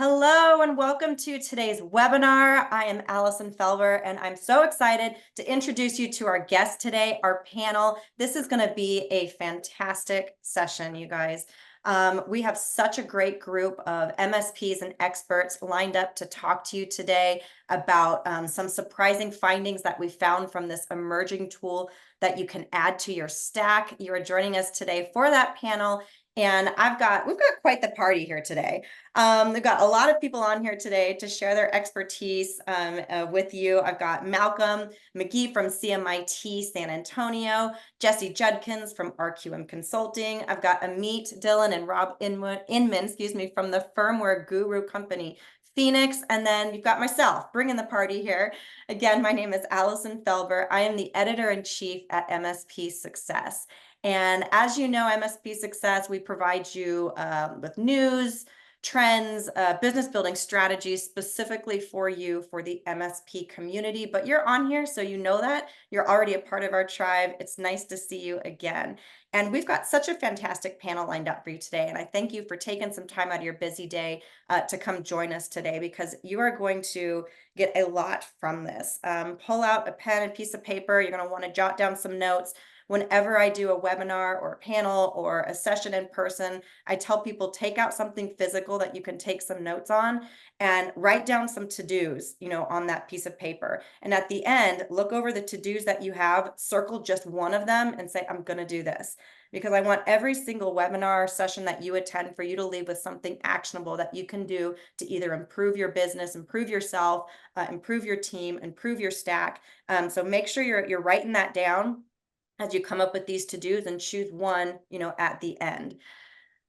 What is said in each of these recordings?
Hello and welcome to today's webinar. I am Allison Felver and I'm so excited to introduce you to our guest today, our panel. This is going to be a fantastic session, you guys. We have such a great group of MSPs and experts lined up to talk to you today about some surprising findings that we found from this emerging tool that you can add to your stack. You are joining us today for that panel. And we've got quite the party here today. We've got a lot of people on here today to share their expertise with you. I've got Malcolm McGee from CMIT San Antonio, Jesse Judkins from RQM Consulting. I've got Amit Dillon and Rob Inman, from the Firmware Guru Company, Phoenix, and then you've got myself bringing the party here. Again, my name is Allison Felber. I am the editor-in-chief at MSP Success. And as you know, MSP Success, we provide you with news, trends, business building strategies specifically for you for the MSP community. But you're on here, so you know that. You're already a part of our tribe. It's nice to see you again. And we've got such a fantastic panel lined up for you today. And I thank you for taking some time out of your busy day to come join us today, because you are going to get a lot from this. Pull out a pen and piece of paper. You're going to want to jot down some notes. Whenever I do a webinar or a panel or a session in person, I tell people take out something physical that you can take some notes on and write down some to-dos, on that piece of paper. And at the end, look over the to-dos that you have, circle just one of them and say, I'm going to do this. Because I want every single webinar session that you attend for you to leave with something actionable that you can do to either improve your business, improve yourself, improve your team, improve your stack. So make sure you're writing that down as you come up with these to-dos and choose one, at the end.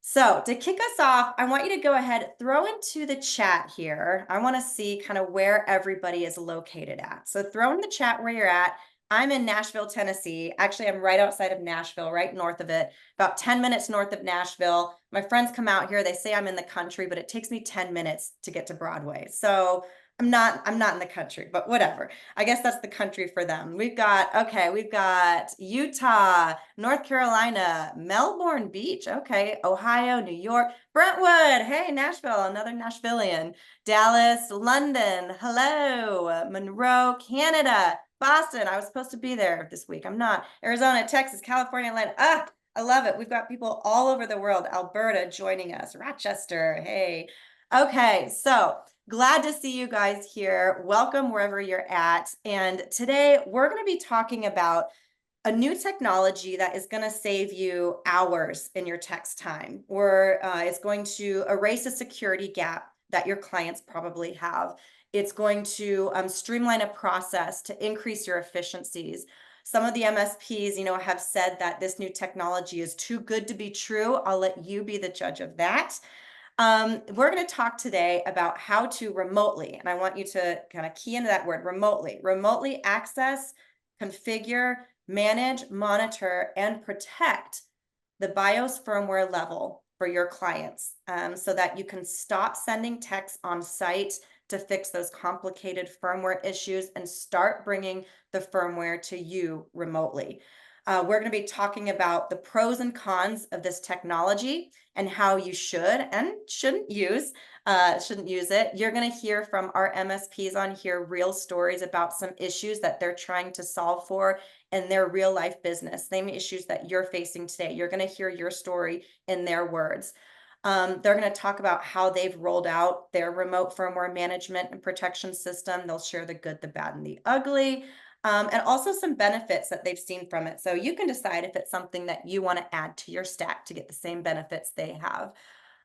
So to kick us off, I want you to go ahead, throw into the chat here. I want to see kind of where everybody is located at. So throw in the chat where you're at. I'm in Nashville, Tennessee. Actually, I'm right outside of Nashville, right north of it, about 10 minutes north of Nashville. My friends come out here. They say I'm in the country, but it takes me 10 minutes to get to Broadway. So I'm not in the country, but whatever. I guess that's the country for them. We've got Utah, North Carolina, Melbourne Beach. Okay. Ohio, New York, Brentwood. Hey, Nashville, another Nashvilleian. Dallas, London. Hello. Monroe, Canada. Boston. I was supposed to be there this week. I'm not. Arizona, Texas, California, Atlanta. I love it. We've got people all over the world. Alberta joining us. Rochester. Hey. Okay. So glad to see you guys here. Welcome wherever you're at. And today we're going to be talking about a new technology that is going to save you hours in your text time, or it's going to erase a security gap that your clients probably have. It's going to streamline a process to increase your efficiencies. Some of the MSPs, have said that this new technology is too good to be true. I'll let you be the judge of that. We're going to talk today about how to remotely, and I want you to kind of key into that word, remotely access, configure, manage, monitor, and protect the BIOS firmware level for your clients, so that you can stop sending texts on site to fix those complicated firmware issues and start bringing the firmware to you remotely. We're going to be talking about the pros and cons of this technology and how you should and shouldn't use it. You're going to hear from our MSPs on here real stories about some issues that they're trying to solve for in their real life business, same issues that you're facing today. You're going to hear your story in their words. They're going to talk about how they've rolled out their remote firmware management and protection system. They'll share the good, the bad, and the ugly. And also some benefits that they've seen from it. So you can decide if it's something that you want to add to your stack to get the same benefits they have.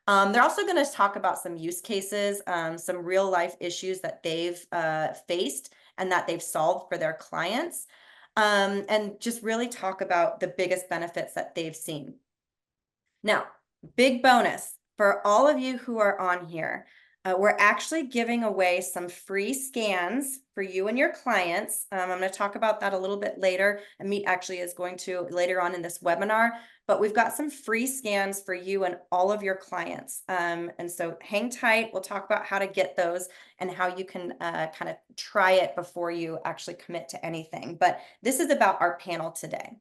They're also going to talk about some use cases, some real life issues that they've faced and that they've solved for their clients, and just really talk about the biggest benefits that they've seen. Now, big bonus for all of you who are on here. We're actually giving away some free scans for you and your clients. I'm going to talk about that a little bit later. Amit actually is going to later on in this webinar, but we've got some free scans for you and all of your clients. And so hang tight. We'll talk about how to get those and how you can kind of try it before you actually commit to anything. But this is about our panel today.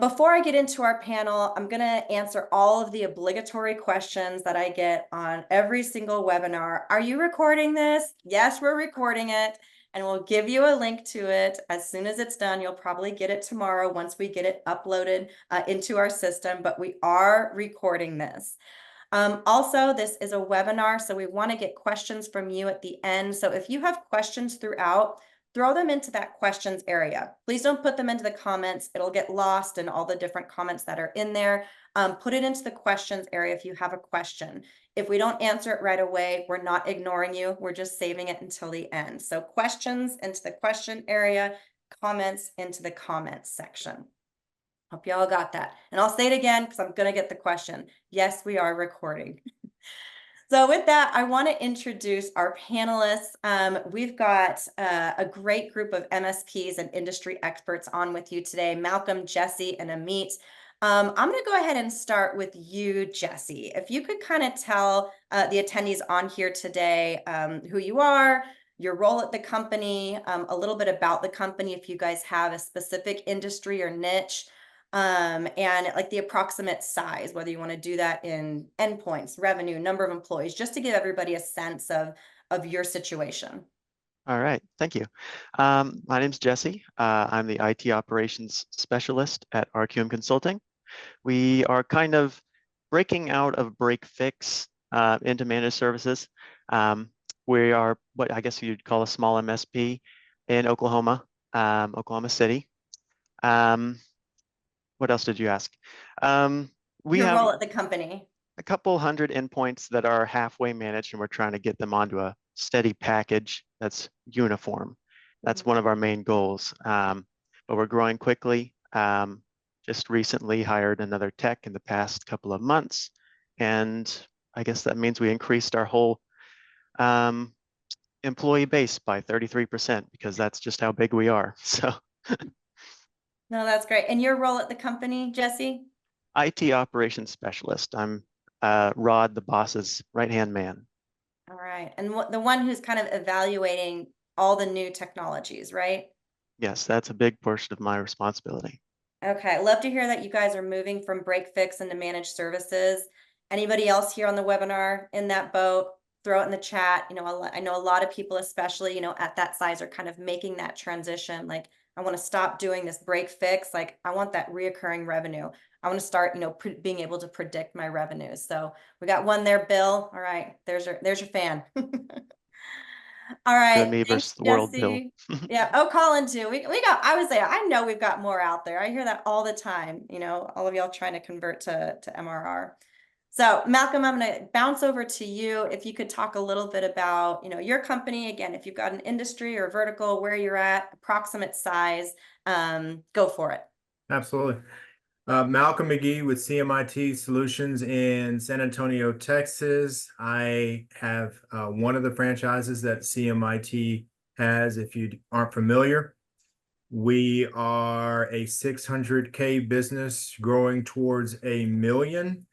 Before I get into our panel, I'm going to answer all of the obligatory questions that I get on every single webinar. Are you recording this? Yes, we're recording it, and we'll give you a link to it as soon as it's done. You'll probably get it tomorrow once we get it uploaded into our system, but we are recording this. Also, this is a webinar, so we want to get questions from you at the end. So if you have questions throughout, throw them into that questions area. Please don't put them into the comments. It'll get lost in all the different comments that are in there. Put it into the questions area if you have a question. If we don't answer it right away, we're not ignoring you. We're just saving it until the end. So questions into the question area, comments into the comments section. Hope y'all got that. And I'll say it again because I'm going to get the question. Yes, we are recording. So with that, I want to introduce our panelists. We've got a great group of MSPs and industry experts on with you today, Malcolm, Jesse, and Amit. I'm going to go ahead and start with you, Jesse. If you could kind of tell the attendees on here today who you are, your role at the company, a little bit about the company, if you guys have a specific industry or niche, and like the approximate size, whether you want to do that in endpoints, revenue, number of employees, just to give everybody a sense of your situation. All right, thank you. My name's Jesse. I'm the IT operations specialist at RQM Consulting. We are kind of breaking out of break fix into managed services. We are what I guess you'd call a small MSP in Oklahoma, Oklahoma City. What else did you ask? We Your have role at the company. a couple hundred endpoints that are halfway managed, and we're trying to get them onto a steady package that's uniform. That's one of our main goals. But we're growing quickly. Just recently hired another tech in the past couple of months. And I guess that means we increased our whole employee base by 33% because that's just how big we are. So. No, that's great. And your role at the company, Jesse? IT operations specialist. I'm Rod, the boss's right-hand man. All right. And the one who's kind of evaluating all the new technologies, right? Yes, that's a big portion of my responsibility. Okay. Love to hear that you guys are moving from break fix into managed services. Anybody else here on the webinar in that boat? Throw it in the chat. You know, I know a lot of people, especially, you know, at that size are kind of making that transition. Like, I want to stop doing this break fix. Like, I want that reoccurring revenue. I want to start, you know, being able to predict my revenues. So we got one there, Bill. All right. There's your fan. All right. Me Thanks, versus the world, Bill. Jesse. Yeah. Oh, Colin too. We got, I would say, I know we've got more out there. I hear that all the time, you know, all of y'all trying to convert to MRR. So Malcolm, I'm going to bounce over to you. If you could talk a little bit about, you know, your company, again, if you've got an industry or vertical, where you're at, approximate size, go for it. Absolutely. Malcolm McGee with CMIT Solutions in San Antonio, Texas. I have one of the franchises that CMIT has, if you aren't familiar. We are a 600K business growing towards $1 million.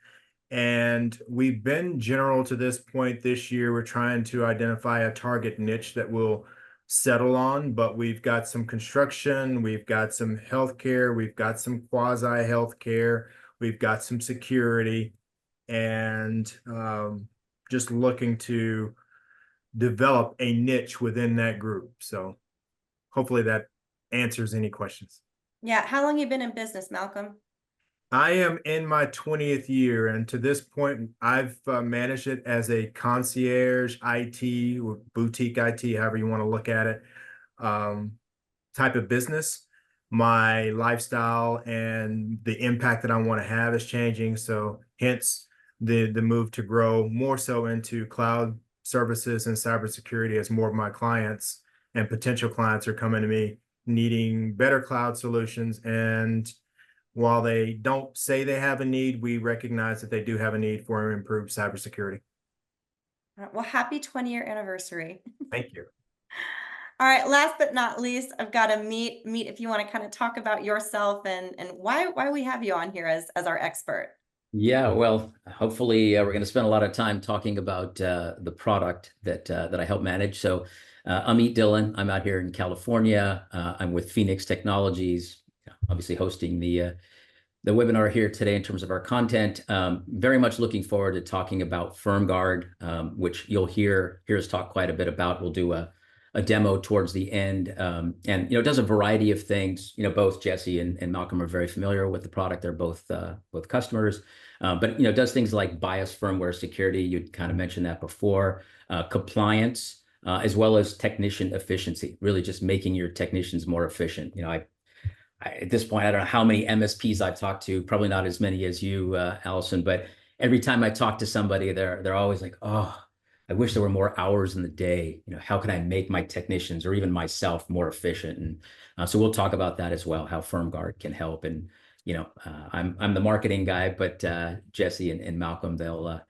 And we've been general to this point this year. We're trying to identify a target niche that we'll settle on, but we've got some construction, we've got some healthcare, we've got some quasi healthcare, we've got some security, and just looking to develop a niche within that group. So hopefully that answers any questions. Yeah. How long have you been in business, Malcolm? I am in my 20th year, and to this point, I've managed it as a concierge IT or boutique IT, however you want to look at it, type of business. My lifestyle and the impact that I want to have is changing, so hence the move to grow more so into cloud services and cybersecurity as more of my clients and potential clients are coming to me needing better cloud solutions. And while they don't say they have a need, we recognize that they do have a need for improved cybersecurity. Well, happy 20-year anniversary. Thank you. All right, last but not least, I've got to meet if you want to kind of talk about yourself and why we have you on here as our expert. Yeah, well, hopefully we're going to spend a lot of time talking about the product that I help manage. So Amit Dillon, I'm out here in California. I'm with Phoenix Technologies. obviously hosting the webinar here today in terms of our content. Very much looking forward to talking about FirmGuard, which you'll hear us talk quite a bit about. We'll do a demo towards the end, and it does a variety of things. Both Jesse and Malcolm are very familiar with the product. They're both customers, but it does things like BIOS firmware security. You'd kind of mentioned that before, compliance, as well as technician efficiency. Really, just making your technicians more efficient. At this point, I don't know how many MSPs I've talked to, probably not as many as you, Allison, but every time I talk to somebody, they're always like, oh, I wish there were more hours in the day. How can I make my technicians or even myself more efficient? And so we'll talk about that as well, how FirmGuard can help. And, I'm the marketing guy, but Jesse and Malcolm, they'll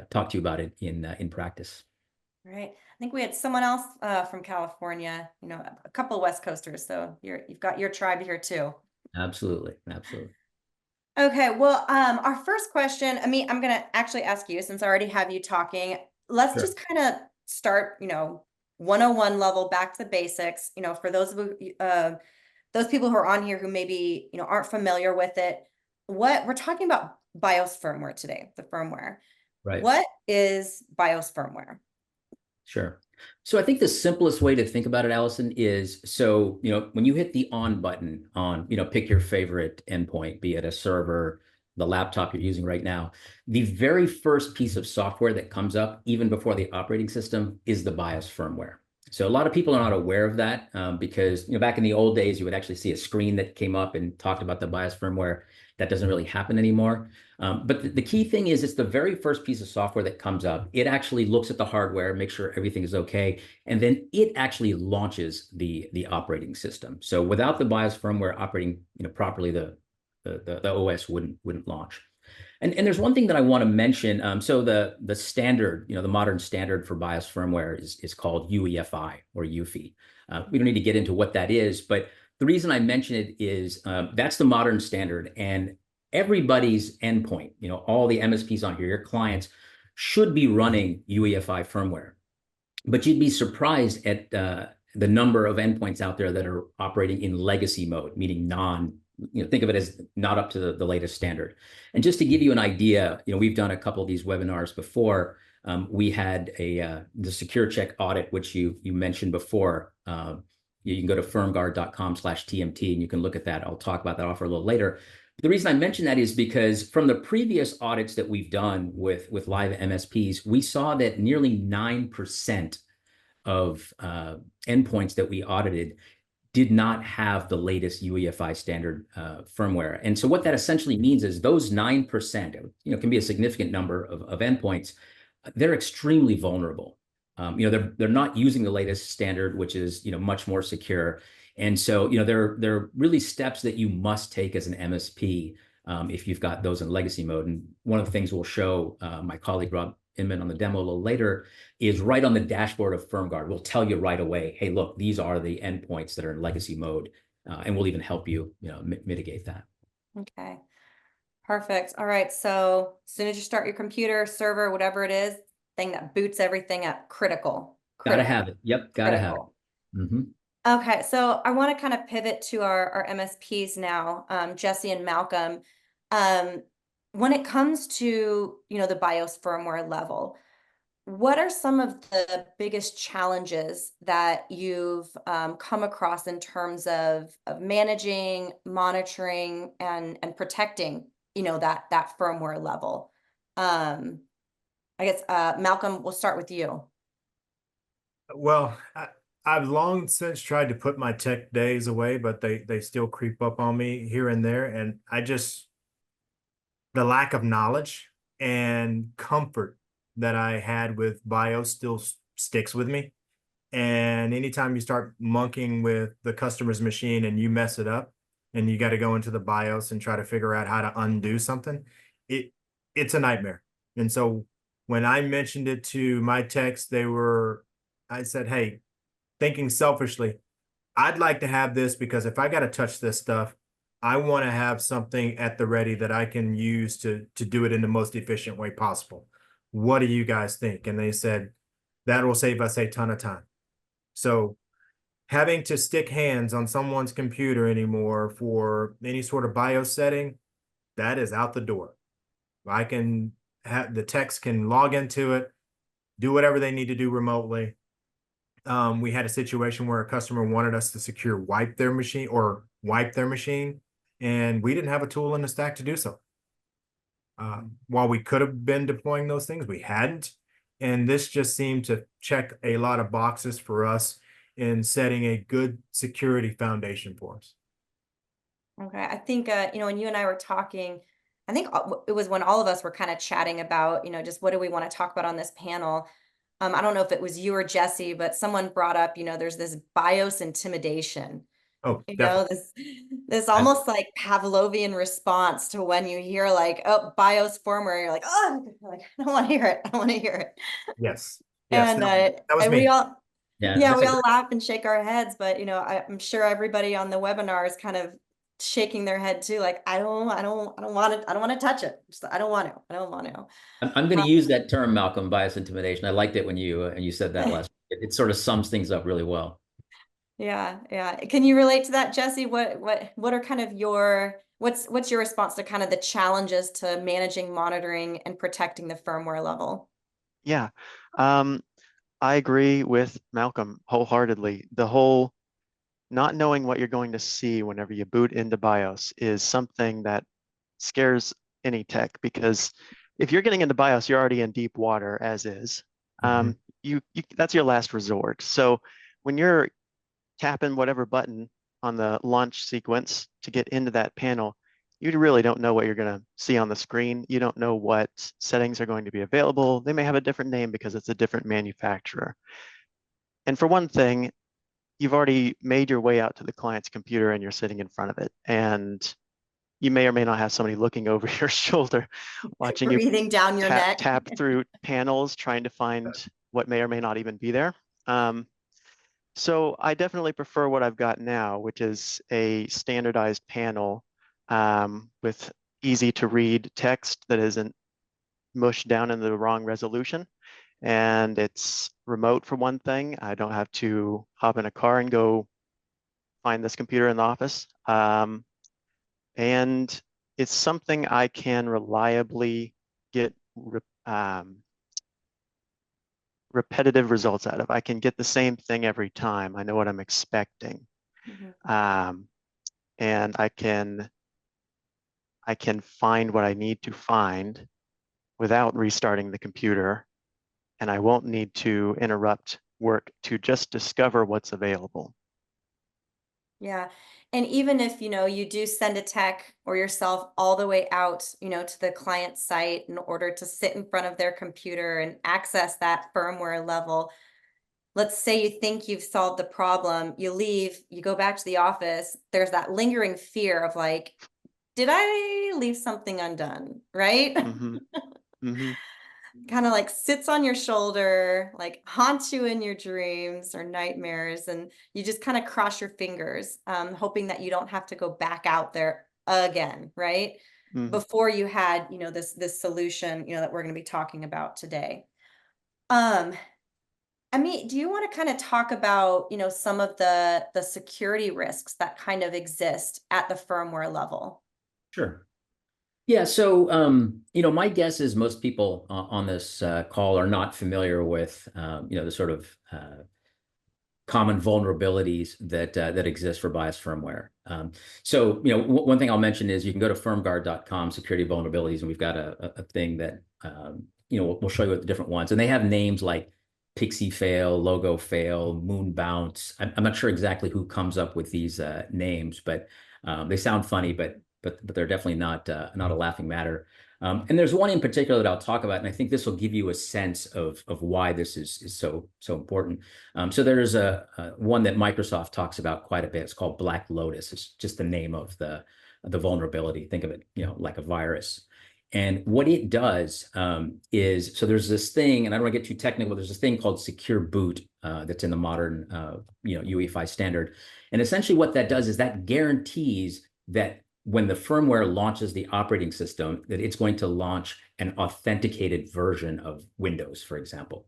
talk to you about it in practice. Right. I think we had someone else from California, a couple of West Coasters. So you've got your tribe here too. Absolutely. Okay. Well, our first question, I'm going to actually ask you, since I already have you talking, let's Sure. just kind of start, 101 level, back to the basics, for those people who are on here who maybe, aren't familiar with it. What we're talking about BIOS firmware today, the firmware. Right. What is BIOS firmware? Sure. So I think the simplest way to think about it, Allison, is when you hit the on button on, pick your favorite endpoint, be it a server, the laptop you're using right now, the very first piece of software that comes up, even before the operating system, is the BIOS firmware. So a lot of people are not aware of that because, back in the old days, you would actually see a screen that came up and talked about the BIOS firmware. That doesn't really happen anymore. But the key thing is it's the very first piece of software that comes up. It actually looks at the hardware, makes sure everything is okay, and then it actually launches the operating system. So without the BIOS firmware operating properly, the OS wouldn't launch. And there's one thing that I want to mention. So the standard, the modern standard for BIOS firmware is called UEFI or UEFI. We don't need to get into what that is, but the reason I mention it is that's the modern standard, and everybody's endpoint, all the MSPs on here, your clients, should be running UEFI firmware. But you'd be surprised at the number of endpoints out there that are operating in legacy mode, meaning think of it as not up to the latest standard. And just to give you an idea, we've done a couple of these webinars before. We had the secure check audit, which you mentioned before. You can go to firmguard.com/TMT and you can look at that. I'll talk about that offer a little later. But the reason I mention that is because from the previous audits that we've done with live MSPs, we saw that nearly 9% of endpoints that we audited did not have the latest UEFI standard firmware. And so what that essentially means is those 9%, can be a significant number of endpoints, they're extremely vulnerable. They're not using the latest standard, which is much more secure, and so there are really steps that you must take as an MSP if you've got those in legacy mode. And one of the things we'll show my colleague Rob Inman on the demo a little later is right on the dashboard of FirmGuard. We'll tell you right away, hey, look, these are the endpoints that are in legacy mode, and we'll even help you, mitigate that. Okay, perfect. All right. So as soon as you start your computer, server, whatever it is, thing that boots everything up, critical. Gotta have it. Yep, gotta have it. Mm-hmm. Okay, so I want to kind of pivot to our MSPs now, Jesse and Malcolm. When it comes to, the BIOS firmware level, what are some of the biggest challenges that you've come across in terms of managing, monitoring, and protecting, that firmware level? I guess, Malcolm, we'll start with you. Well, I've long since tried to put my tech days away, but they still creep up on me here and there. And the lack of knowledge and comfort that I had with BIOS still sticks with me. And anytime you start monkeying with the customer's machine and you mess it up and you got to go into the BIOS and try to figure out how to undo something, it's a nightmare. And so when I mentioned it to my techs, I said, hey, thinking selfishly, I'd like to have this because if I got to touch this stuff, I want to have something at the ready that I can use to do it in the most efficient way possible. What do you guys think? And they said, that will save us a ton of time. So having to stick hands on someone's computer anymore for any sort of BIOS setting, that is out the door. I can have the techs can log into it, do whatever they need to do remotely. We had a situation where a customer wanted us to secure wipe their machine, and we didn't have a tool in the stack to do so. While we could have been deploying those things, we hadn't. And this just seemed to check a lot of boxes for us in setting a good security foundation for us. Okay, I think when you and I were talking, I think it was when all of us were kind of chatting about, just what do we want to talk about on this panel. I don't know if it was you or Jesse, but someone brought up, there's this BIOS intimidation. Oh, definitely. This almost like Pavlovian response to when you hear like, oh, BIOS firmware, you're like, oh, I don't want to hear it. I don't want to hear it. Yes. And that was and me. we all, Yeah, we all laugh and shake our heads, but I'm sure everybody on the webinar is kind of shaking their head too, like, I don't want it. I don't want to touch it. I don't want to. I'm going to use that term, Malcolm, bias intimidation. I liked it when you said that last. It sort of sums things up really well. Yeah. Can you relate to that, Jesse? What are kind of what's your response to kind of the challenges to managing, monitoring, and protecting the firmware level? Yeah, I agree with Malcolm wholeheartedly. The whole not knowing what you're going to see whenever you boot into BIOS is something that scares any tech, because if you're getting into BIOS, you're already in deep water as is. You that's your last resort. So when you're tapping whatever button on the launch sequence to get into that panel, you really don't know what you're going to see on the screen. You don't know what settings are going to be available. They may have a different name because it's a different manufacturer. And for one thing, you've already made your way out to the client's computer and you're sitting in front of it. And you may or may not have somebody looking over your shoulder, watching you Breathing down your neck. tap through panels, trying to find what may or may not even be there. So I definitely prefer what I've got now, which is a standardized panel with easy to read text that isn't mushed down into the wrong resolution. And it's remote for one thing. I don't have to hop in a car and go find this computer in the office. And it's something I can reliably get repetitive results out of. I can get the same thing every time. I know what I'm expecting. And I can find what I need to find without restarting the computer, and I won't need to interrupt work to just discover what's available. Yeah. And even if, you do send a tech or yourself all the way out, to the client site in order to sit in front of their computer and access that firmware level, let's say you think you've solved the problem, you leave, you go back to the office, there's that lingering fear of like, did I leave something undone, right? Kind of like sits on your shoulder, like haunts you in your dreams or nightmares, and you just kind of cross your fingers, hoping that you don't have to go back out there again, right? Before you had, this solution, that we're going to be talking about today. I mean, do you want to kind of talk about, some of the security risks that kind of exist at the firmware level? Sure. Yeah, so my guess is most people on this call are not familiar with the sort of common vulnerabilities that exist for BIOS firmware. So one thing I'll mention is you can go to FirmGuard.com, security vulnerabilities, and we've got a thing that we'll show you the different ones, and they have names like Pixie fail, logo fail, moon bounce. I'm not sure exactly who comes up with these names, but they sound funny, but they're definitely not a laughing matter. And there's one in particular that I'll talk about, and I think this will give you a sense of why this is so important. So there's a one that Microsoft talks about quite a bit. It's called Black Lotus. It's just the name of the vulnerability. Think of it, like a virus. And what it does is, so there's this thing, and I don't want to get too technical. There's this thing called secure boot that's in the modern UEFI standard, and essentially what that does is that guarantees that when the firmware launches the operating system, that it's going to launch an authenticated version of Windows, for example.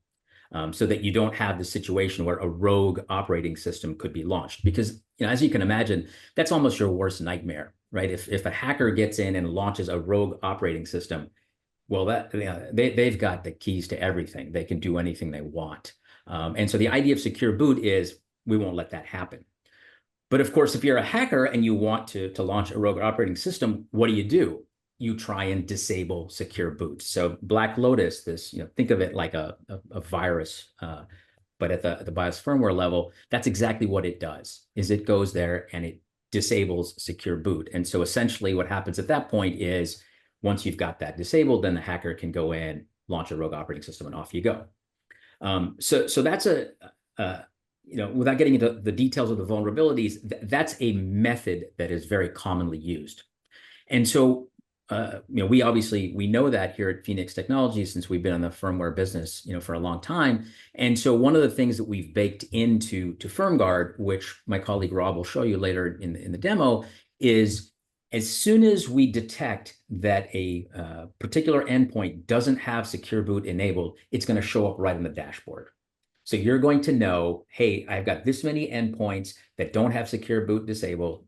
so that you don't have the situation where a rogue operating system could be launched. Because, as you can imagine, that's almost your worst nightmare, right? If a hacker gets in and launches a rogue operating system, well, they've got the keys to everything. They can do anything they want. And so the idea of secure boot is we won't let that happen. But of course, if you're a hacker and you want to launch a rogue operating system, what do? You try and disable secure boot. So Black Lotus, this, think of it like a virus, but at the BIOS firmware level, that's exactly what it does, is it goes there and it disables secure boot. And so essentially what happens at that point is once you've got that disabled, then the hacker can go in, launch a rogue operating system, and off you go. So that's without getting into the details of the vulnerabilities, that's a method that is very commonly used. And so, we know that here at Phoenix Technologies, since we've been in the firmware business, for a long time. And so one of the things that we've baked into FirmGuard, which my colleague Rob will show you later in the demo, is as soon as we detect that a particular endpoint doesn't have secure boot enabled, it's going to show up right on the dashboard. So you're going to know, hey, I've got this many endpoints that don't have secure boot enabled.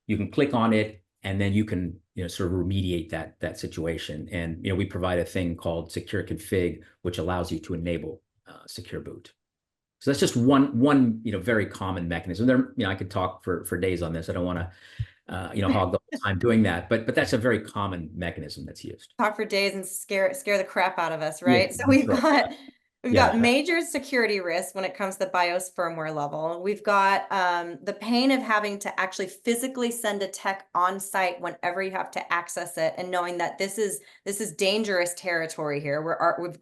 You can click on it, and then you can sort of remediate that situation. And we provide a thing called secure config, which allows you to enable secure boot. So that's just one very common mechanism. There, I could talk for days on this. I don't want to hog the whole time doing that, but that's a very common mechanism that's used. Talk for days and scare the crap out of us, right? Yeah, so we've right. got major security risks when it comes to the BIOS firmware level. We've got the pain of having to actually physically send a tech on site whenever you have to access it, and knowing that this is dangerous territory here.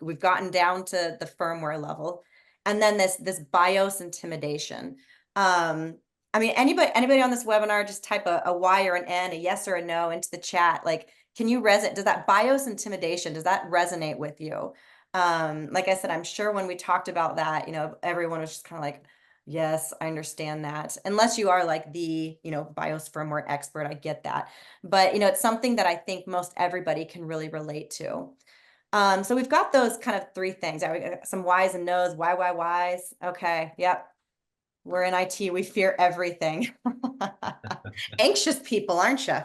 We've gotten down to the firmware level, and then this BIOS intimidation. I mean, anybody on this webinar, just type a Y or an N, a yes or a no into the chat. Like, does that BIOS intimidation, does that resonate with you? Like I said, I'm sure when we talked about that, everyone was just kind of like, yes, I understand that. Unless you are like the, BIOS firmware expert, I get that. But, it's something that I think most everybody can really relate to. So we've got those kind of three things. We got some Y's and no's, why's. Okay, yep. We're in IT, we fear everything. Anxious people, aren't you?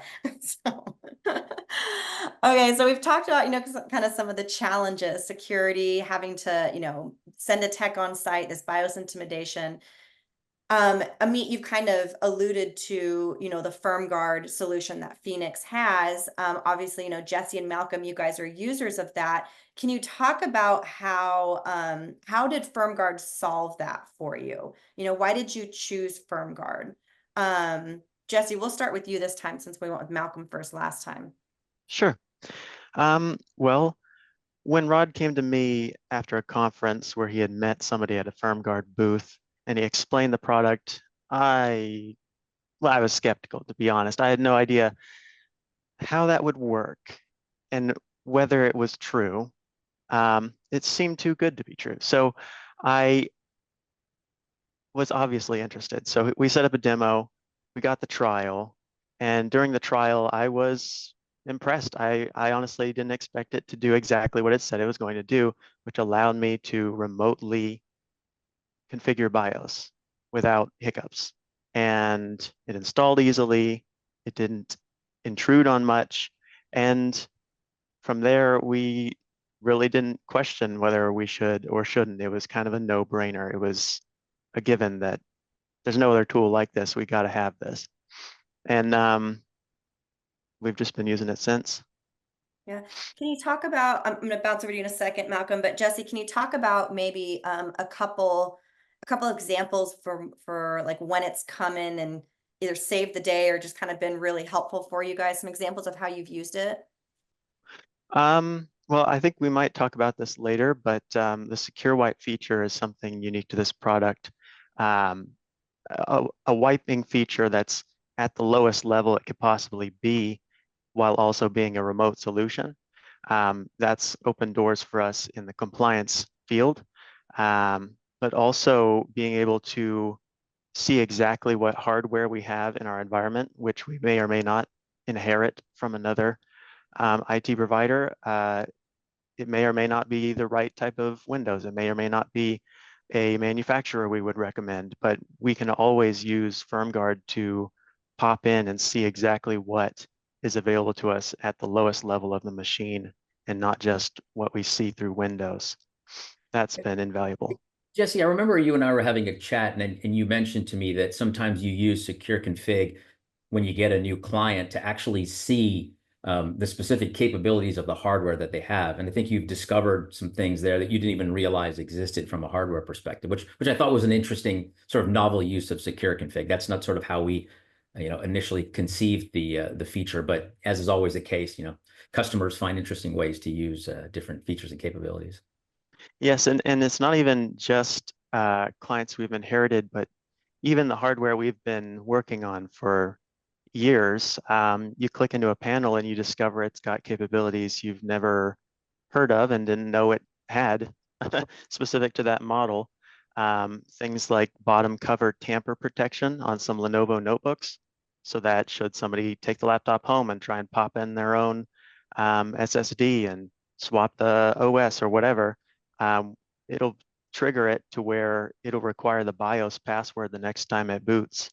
Okay, so we've talked about, kind of some of the challenges, security, having to, send a tech on site, this BIOS intimidation. Amit, you've kind of alluded to, the FirmGuard solution that Phoenix has. Obviously, Jesse and Malcolm, you guys are users of that. Can you talk about how did FirmGuard solve that for you? Why did you choose FirmGuard? Jesse, we'll start with you this time since we went with Malcolm first last time. Sure. Well, when Rod came to me after a conference where he had met somebody at a FirmGuard booth and he explained the product, I was skeptical, to be honest. I had no idea how that would work and whether it was true. It seemed too good to be true. So I was obviously interested. So we set up a demo, we got the trial, and during the trial, I was impressed. I honestly didn't expect it to do exactly what it said it was going to do, which allowed me to remotely configure BIOS without hiccups. And it installed easily. It didn't intrude on much. And from there, we really didn't question whether we should or shouldn't. It was kind of a no-brainer. It was a given that there's no other tool like this. We got to have this. And we've just been using it since. Yeah. Can you talk about, I'm going to bounce over to you in a second, Malcolm, but Jesse, can you talk about maybe a couple examples for like when it's come in and either saved the day or just kind of been really helpful for you guys? Some examples of how you've used it? Well, I think we might talk about this later, but the secure wipe feature is something unique to this product. A wiping feature that's at the lowest level it could possibly be while also being a remote solution. That's opened doors for us in the compliance field, but also being able to see exactly what hardware we have in our environment, which we may or may not inherit from another IT provider, it may or may not be the right type of Windows. It may or may not be a manufacturer we would recommend, but we can always use FirmGuard to pop in and see exactly what is available to us at the lowest level of the machine and not just what we see through Windows. That's been invaluable. Jesse, I remember you and I were having a chat, and you mentioned to me that sometimes you use secure config when you get a new client to actually see the specific capabilities of the hardware that they have. And I think you've discovered some things there that you didn't even realize existed from a hardware perspective, which I thought was an interesting sort of novel use of secure config. That's not sort of how we initially conceived the feature, but as is always the case, customers find interesting ways to use different features and capabilities. Yes, and it's not even just clients we've inherited, but even the hardware we've been working on for years. You click into a panel and you discover it's got capabilities you've never heard of and didn't know it had specific to that model. Things like bottom cover tamper protection on some Lenovo notebooks, so that should somebody take the laptop home and try and pop in their own SSD and swap the OS or whatever, it'll trigger it to where it'll require the BIOS password the next time it boots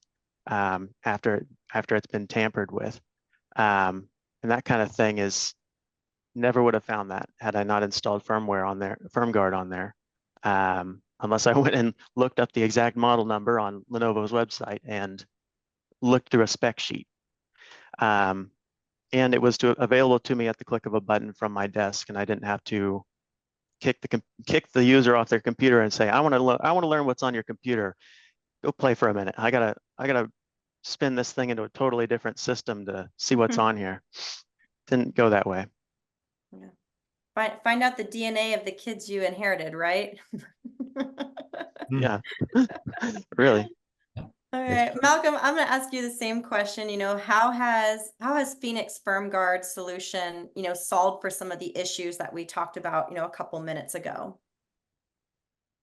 after it's been tampered with. And that kind of thing is never would have found that had I not installed firmware on there, FirmGuard on there, unless I went and looked up the exact model number on Lenovo's website and looked through a spec sheet. And it was available to me at the click of a button from my desk, and I didn't have to kick the user off their computer and say, I want to learn what's on your computer. Go play for a minute. I gotta spin this thing into a totally different system to see what's on here. Didn't go that way. Yeah. Find out the DNA of the kids you inherited, right? Yeah, really. All right, Malcolm, I'm going to ask you the same question. How has Phoenix FirmGuard solution, solved for some of the issues that we talked about, a couple minutes ago?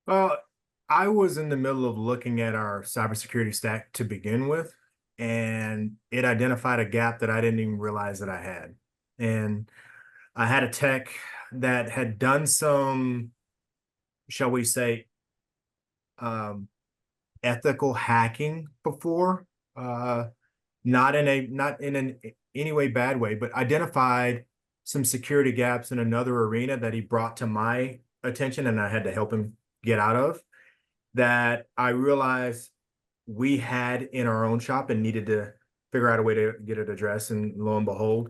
Well, I was in the middle of looking at our cybersecurity stack to begin with, and it identified a gap that I didn't even realize that I had. And I had a tech that had done some, shall we say, ethical hacking before, not in an any way bad way, but identified some security gaps in another arena that he brought to my attention, and I had to help him get out of, that I realized we had in our own shop and needed to figure out a way to get it addressed. And lo and behold,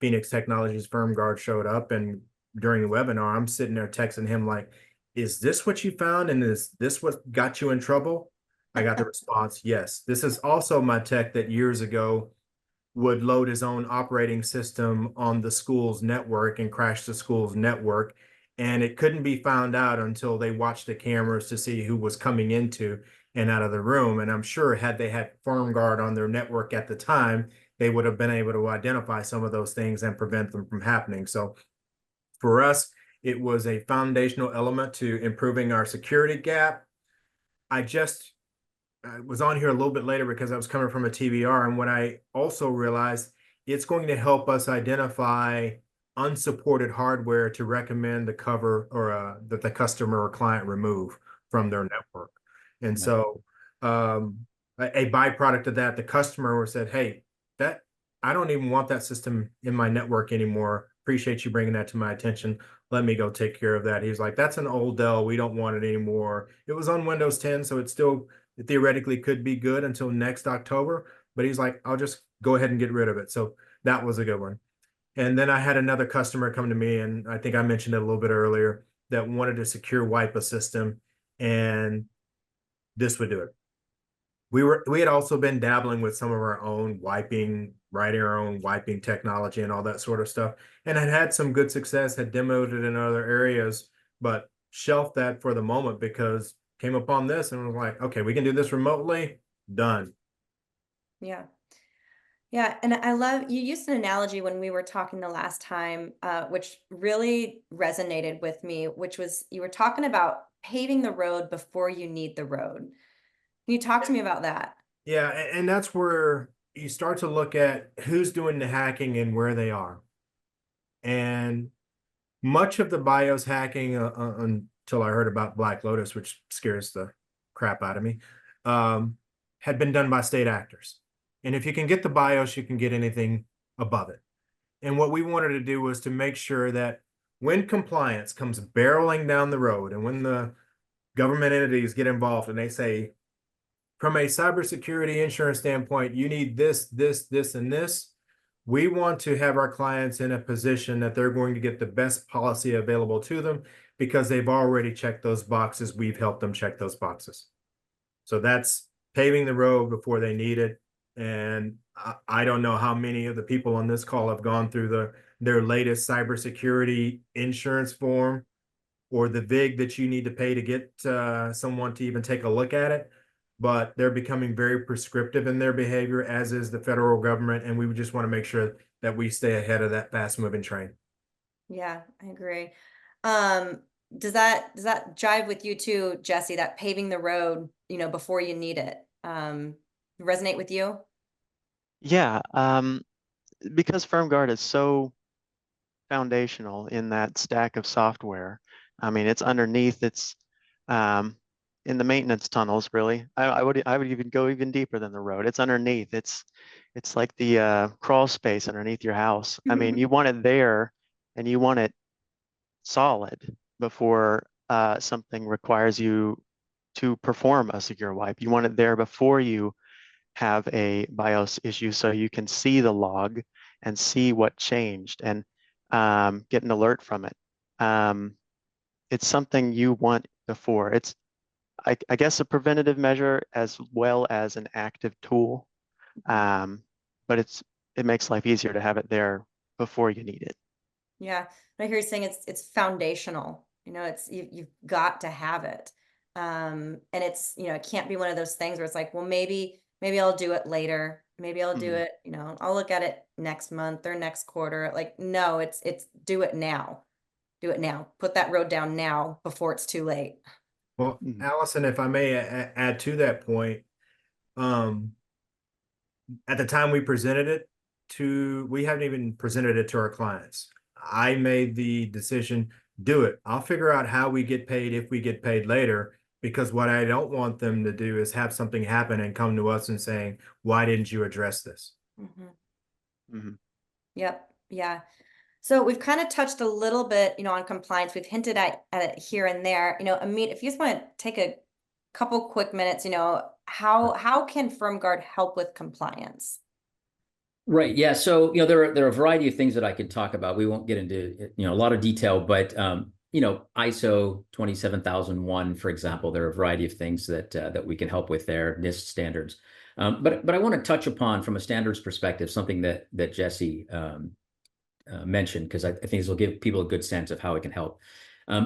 Phoenix Technologies FirmGuard showed up, and during the webinar, I'm sitting there texting him like, is this what you found? And is this what got you in trouble? I got the response, yes. This is also my tech that years ago would load his own operating system on the school's network and crash the school's network. And it couldn't be found out until they watched the cameras to see who was coming into and out of the room. And I'm sure had they had FirmGuard on their network at the time, they would have been able to identify some of those things and prevent them from happening. So for us, it was a foundational element to improving our security gap. I was on here a little bit later because I was coming from a TBR. And what I also realized, it's going to help us identify unsupported hardware to recommend the cover or that the customer or client remove from their network. And so a byproduct of that, the customer said, hey, I don't even want that system in my network anymore. Appreciate you bringing that to my attention. Let me go take care of that. He's like, that's an old Dell. We don't want it anymore. It was on Windows 10, so it theoretically could be good until next October. But he's like, I'll just go ahead and get rid of it. So that was a good one. And then I had another customer come to me, and I think I mentioned it a little bit earlier, that wanted to secure wipe a system, and this would do it. We had also been dabbling with some of our own writing our own wiping technology and all that sort of stuff, and had some good success, had demoed it in other areas, but shelved that for the moment because came upon this and was like, okay, we can do this remotely, done. Yeah. Yeah, and I love you used an analogy when we were talking the last time, which really resonated with me, which was you were talking about paving the road before you need the road. Can you talk to me about that? Yeah, and that's where you start to look at who's doing the hacking and where they are. And much of the BIOS hacking until I heard about Black Lotus, which scares the crap out of me, had been done by state actors. And if you can get the BIOS, you can get anything above it. And what we wanted to do was to make sure that when compliance comes barreling down the road, and when the government entities get involved and they say, from a cybersecurity insurance standpoint, you need this, this, this, and this, we want to have our clients in a position that they're going to get the best policy available to them because they've already checked those boxes. We've helped them check those boxes. So that's paving the road before they need it. And I don't know how many of the people on this call have gone through their latest cybersecurity insurance form or the VIG that you need to pay to get someone to even take a look at it. But they're becoming very prescriptive in their behavior, as is the federal government. And we just want to make sure that we stay ahead of that fast moving train. Yeah, I agree. Does that jive with you too, Jesse, that paving the road, before you need it? Resonate with you? Yeah, because FirmGuard is so foundational in that stack of software. I mean, it's underneath, it's in the maintenance tunnels, really. I would even go even deeper than the road. It's underneath. It's like the crawl space underneath your house. I mean, you want it there and you want it solid before something requires you to perform a secure wipe. You want it there before you have a BIOS issue so you can see the log and see what changed and get an alert from it. It's something you want before. It's, I guess, a preventative measure as well as an active tool. But it makes life easier to have it there before you need it. Yeah, I hear you saying it's foundational. You've got to have it. And it's, it can't be one of those things where it's like, well, maybe I'll do it later. Maybe I'll do it, I'll look at it next month or next quarter. Like, no, it's do it now. Do it now. Put that road down now before it's too late. Well, Allison, if I may add to that point, at the time we presented it we haven't even presented it to our clients. I made the decision, do it. I'll figure out how we get paid if we get paid later, because what I don't want them to do is have something happen and come to us and saying, why didn't you address this? Yep. Yeah. So we've kind of touched a little bit, on compliance. We've hinted at it here and there. Amit, if you just want to take a couple quick minutes, how can FirmGuard help with compliance? Right. Yeah. So, there are a variety of things that I could talk about. We won't get into, a lot of detail, but, ISO 27001, for example, there are a variety of things that we can help with there, NIST standards. But I want to touch upon, from a standards perspective, something that Jesse mentioned, because I think this will give people a good sense of how it can help.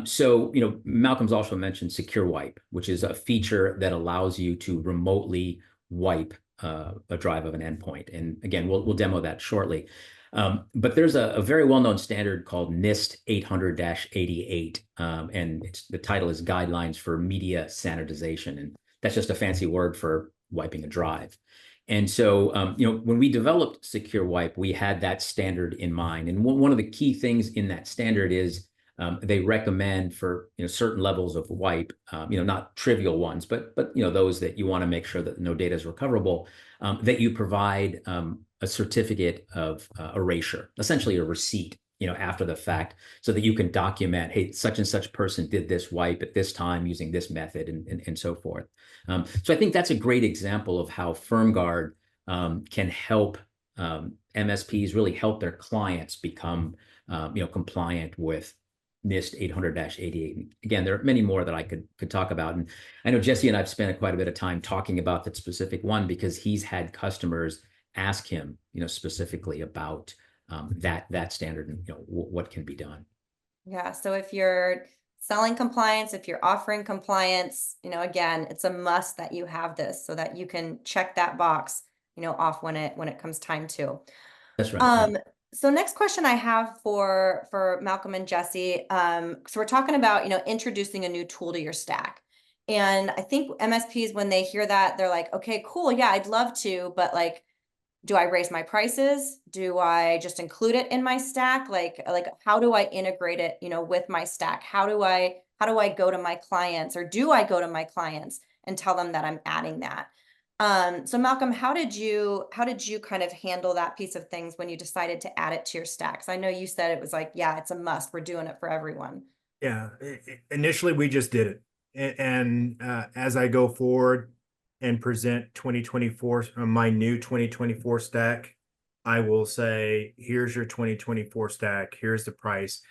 So, Malcolm's also mentioned Secure Wipe, which is a feature that allows you to remotely wipe a drive of an endpoint. And again, we'll demo that shortly. But there's a very well-known standard called NIST 800-88, and the title is Guidelines for Media Sanitization. And that's just a fancy word for wiping a drive. And so, when we developed Secure Wipe, we had that standard in mind. And one of the key things in that standard is they recommend for certain levels of wipe, not trivial ones, but those that you want to make sure that no data is recoverable, that you provide a certificate of erasure, essentially a receipt, after the fact, so that you can document, hey, such and such person did this wipe at this time using this method, and so forth. So I think that's a great example of how FirmGuard can help MSPs really help their clients become compliant with NIST 800-88. Again, there are many more that I could talk about. And I know Jesse and I've spent quite a bit of time talking about that specific one because he's had customers ask him, specifically about that standard and what can be done. Yeah. So if you're selling compliance, if you're offering compliance, again, it's a must that you have this so that you can check that box, off when it comes time to. That's right. So next question I have for Malcolm and Jesse. So we're talking about, introducing a new tool to your stack. And I think MSPs, when they hear that, they're like, okay, cool. Yeah, I'd love to, but like, do I raise my prices? Do I just include it in my stack? Like how do I integrate it, with my stack? How do I go to my clients, or do I go to my clients and tell them that I'm adding that? So Malcolm, how did you kind of handle that piece of things when you decided to add it to your stacks? I know you said it was like, yeah, it's a must. We're doing it for everyone. Yeah, initially we just did it. And as I go forward and present 2024, my new 2024 stack, I will say, here's your 2024 stack, here's the price.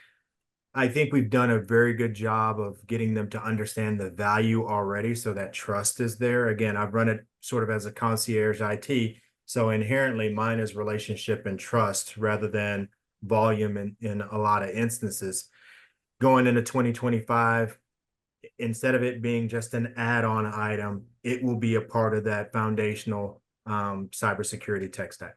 I think we've done a very good job of getting them to understand the value already, so that trust is there. Again, I've run it sort of as a concierge IT, so inherently mine is relationship and trust rather than volume in a lot of instances. Going into 2025, instead of it being just an add-on item, it will be a part of that foundational cybersecurity tech stack.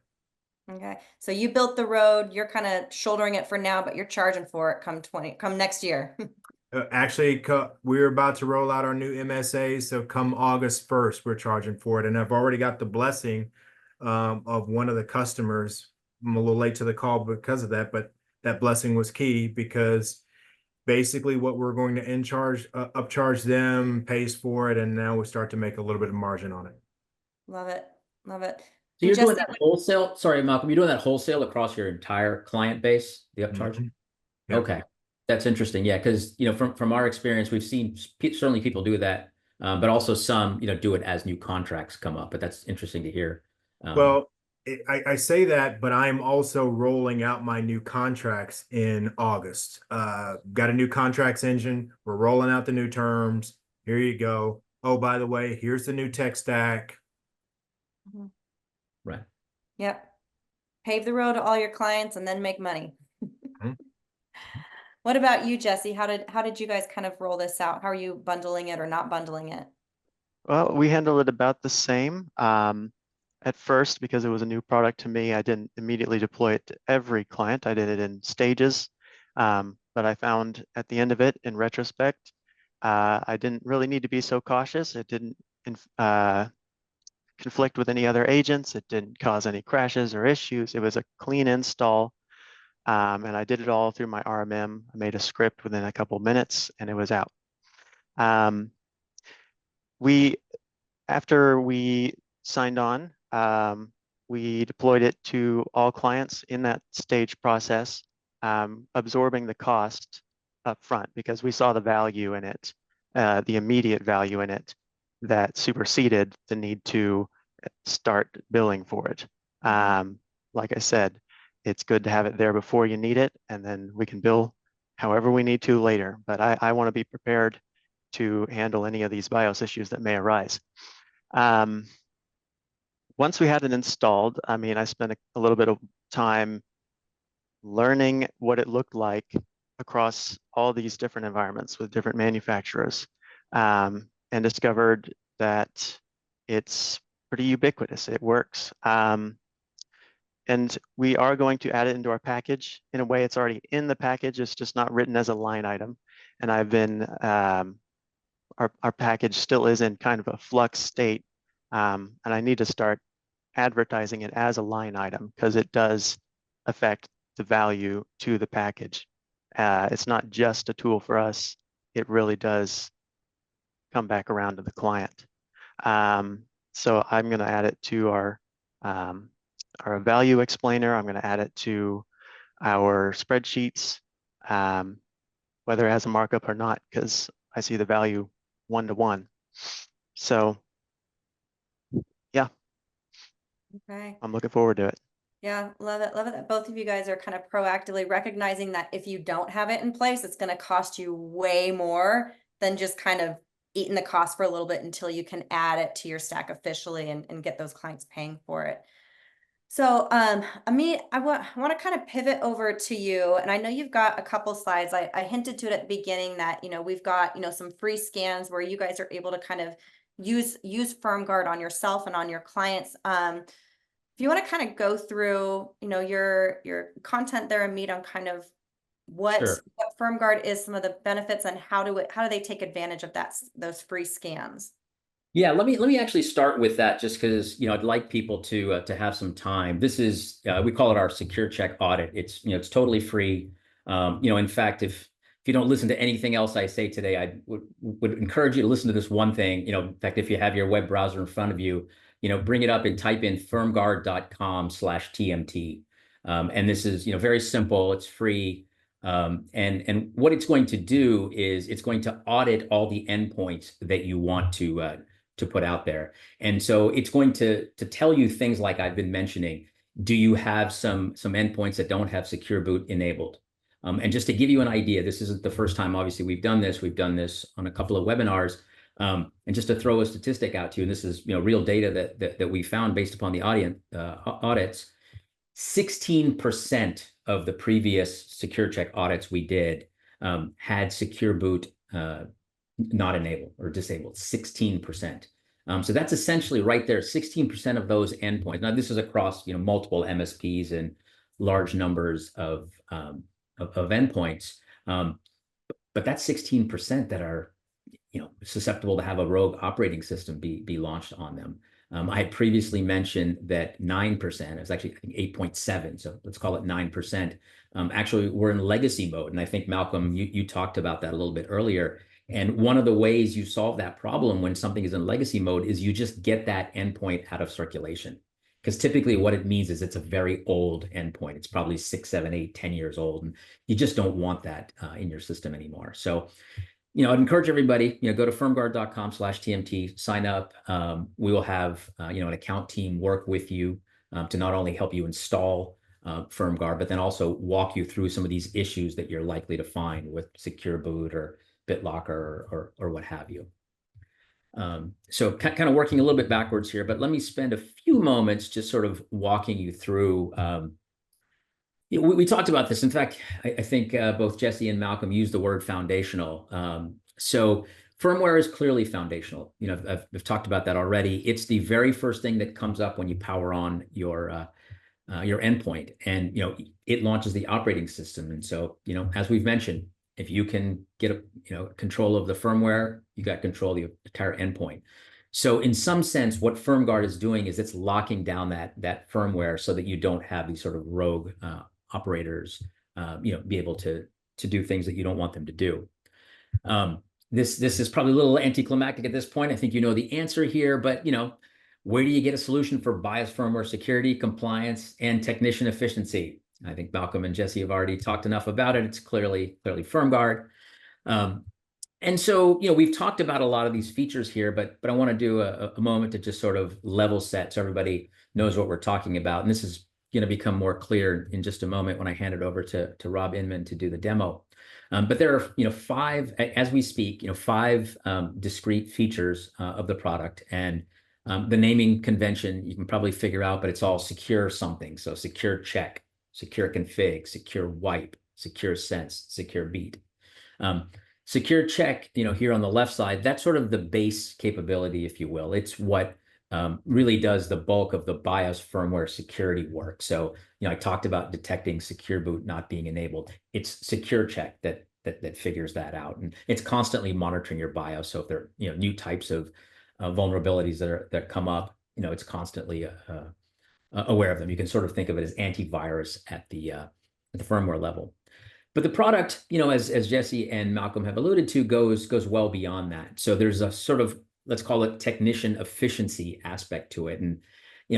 Okay, so you built the road, you're kind of shouldering it for now, but you're charging for it come next year. Actually, we're about to roll out our new MSA, so come August 1st, we're charging for it. And I've already got the blessing of one of the customers. I'm a little late to the call because of that, but that blessing was key, because basically what we're going to upcharge them, pays for it, and now we start to make a little bit of margin on it. Love it. Love it. So you're doing Jesse, that wholesale. Sorry, Malcolm, you're doing that wholesale across your entire client base, the upcharge? Mhm. Yep. Okay. That's interesting. Yeah, because from our experience, we've seen certainly people do that, but also some do it as new contracts come up. But that's interesting to hear. Well, I say that, but I'm also rolling out my new contracts in August. Got a new contracts engine. We're rolling out the new terms. Here you go. Oh, by the way, here's the new tech stack. Right. Yep. Pave the road to all your clients and then make money. Mhm. What about you, Jesse? How did you guys kind of roll this out? How are you bundling it or not bundling it? Well, we handled it about the same. At first, because it was a new product to me, I didn't immediately deploy it to every client. I did it in stages. But I found at the end of it, in retrospect, I didn't really need to be so cautious. It didn't conflict with any other agents. It didn't cause any crashes or issues. It was a clean install. And I did it all through my RMM. I made a script within a couple minutes and it was out. After we signed on, we deployed it to all clients in that stage process, absorbing the cost up front because we saw the value in it, the immediate value in it that superseded the need to start billing for it. Like I said, it's good to have it there before you need it, and then we can bill however we need to later. But I want to be prepared to handle any of these BIOS issues that may arise. Once we had it installed, I spent a little bit of time learning what it looked like across all these different environments with different manufacturers, and discovered that it's pretty ubiquitous. It works. And we are going to add it into our package. In a way, it's already in the package. It's just not written as a line item. And I've been, our package still is in kind of a flux state. And I need to start advertising it as a line item because it does affect the value to the package. It's not just a tool for us. It really does come back around to the client. So I'm going to add it to our value explainer. I'm going to add it to our spreadsheets, whether it has a markup or not, because I see the value one-to-one. So yeah, Okay. I'm looking forward to it. Yeah, love it. Love it that both of you guys are kind of proactively recognizing that if you don't have it in place, it's going to cost you way more than just kind of eating the cost for a little bit until you can add it to your stack officially and get those clients paying for it. So, Amit, I want to kind of pivot over to you, and I know you've got a couple slides. I hinted to it at the beginning that, we've got, some free scans where you guys are able to kind of use FirmGuard on yourself and on your clients. If you want to kind of go through, your content there and meet on kind of what FirmGuard is, some of the benefits, and how do they take advantage of those free scans? Yeah, let me actually start with that, just because I'd like people to have some time. This is we call it our secure check audit. It's it's totally free. In fact, if you don't listen to anything else I say today, I would encourage you to listen to this one thing. In fact, if you have your web browser in front of you, bring it up and type in firmguard.com/TMT. And this is very simple. It's free. And what it's going to do is it's going to audit all the endpoints that you want to put out there. And so it's going to tell you things like I've been mentioning. Do you have some endpoints that don't have secure boot enabled? And just to give you an idea, this isn't the first time, obviously, we've done this. We've done this on a couple of webinars. And just to throw a statistic out to you, and this is real data that we found based upon the audits, 16% of the previous secure check audits we did had secure boot not enabled or disabled, 16%. So that's essentially right there, 16% of those endpoints. Now, this is across multiple MSPs and large numbers of endpoints, but that's 16% that are susceptible to have a rogue operating system be launched on them. I had previously mentioned that 9%, it was actually I think 8.7, so let's call it 9%. Actually, we're in legacy mode, and I think Malcolm, you talked about that a little bit earlier. And one of the ways you solve that problem when something is in legacy mode is you just get that endpoint out of circulation. Because typically what it means is it's a very old endpoint. It's probably 6, 7, 8, 10 years old. And you just don't want that in your system anymore. So, I'd encourage everybody, go to firmguard.com/TMT, sign up. We will have, an account team work with you to not only help you install FirmGuard, but then also walk you through some of these issues that you're likely to find with secure boot or BitLocker or what have you. So kind of working a little bit backwards here, but let me spend a few moments just sort of walking you through. We talked about this. In fact, I think both Jesse and Malcolm used the word foundational. So firmware is clearly foundational. I've talked about that already. It's the very first thing that comes up when you power on your endpoint, and it launches the operating system. And so as we've mentioned, if you can get control of the firmware, you got control of the entire endpoint. So in some sense, what FirmGuard is doing is it's locking down that firmware so that you don't have these sort of rogue operators, be able to do things that you don't want them to do. This is probably a little anticlimactic at this point. I think you know the answer here, but where do you get a solution for BIOS firmware security, compliance, and technician efficiency? I think Malcolm and Jesse have already talked enough about it. It's clearly FirmGuard. And so, we've talked about a lot of these features here, but I want to do a moment to just sort of level set so everybody knows what we're talking about. And this is going to become more clear in just a moment when I hand it over to Rob Inman to do the demo. But there are, 5, as we speak, 5 discrete features of the product. And the naming convention, you can probably figure out, but it's all secure something. So secure check, secure config, secure wipe, secure sense, secure beat. Secure check, here on the left side, that's sort of the base capability, if you will. It's what really does the bulk of the BIOS firmware security work. So, I talked about detecting secure boot not being enabled. It's secure check that figures that out, and it's constantly monitoring your BIOS. So if there are new types of vulnerabilities that come up, it's constantly aware of them. You can sort of think of it as antivirus at the firmware level. But the product, as Jesse and Malcolm have alluded to, goes well beyond that. So there's a sort of, let's call it technician efficiency aspect to it. And,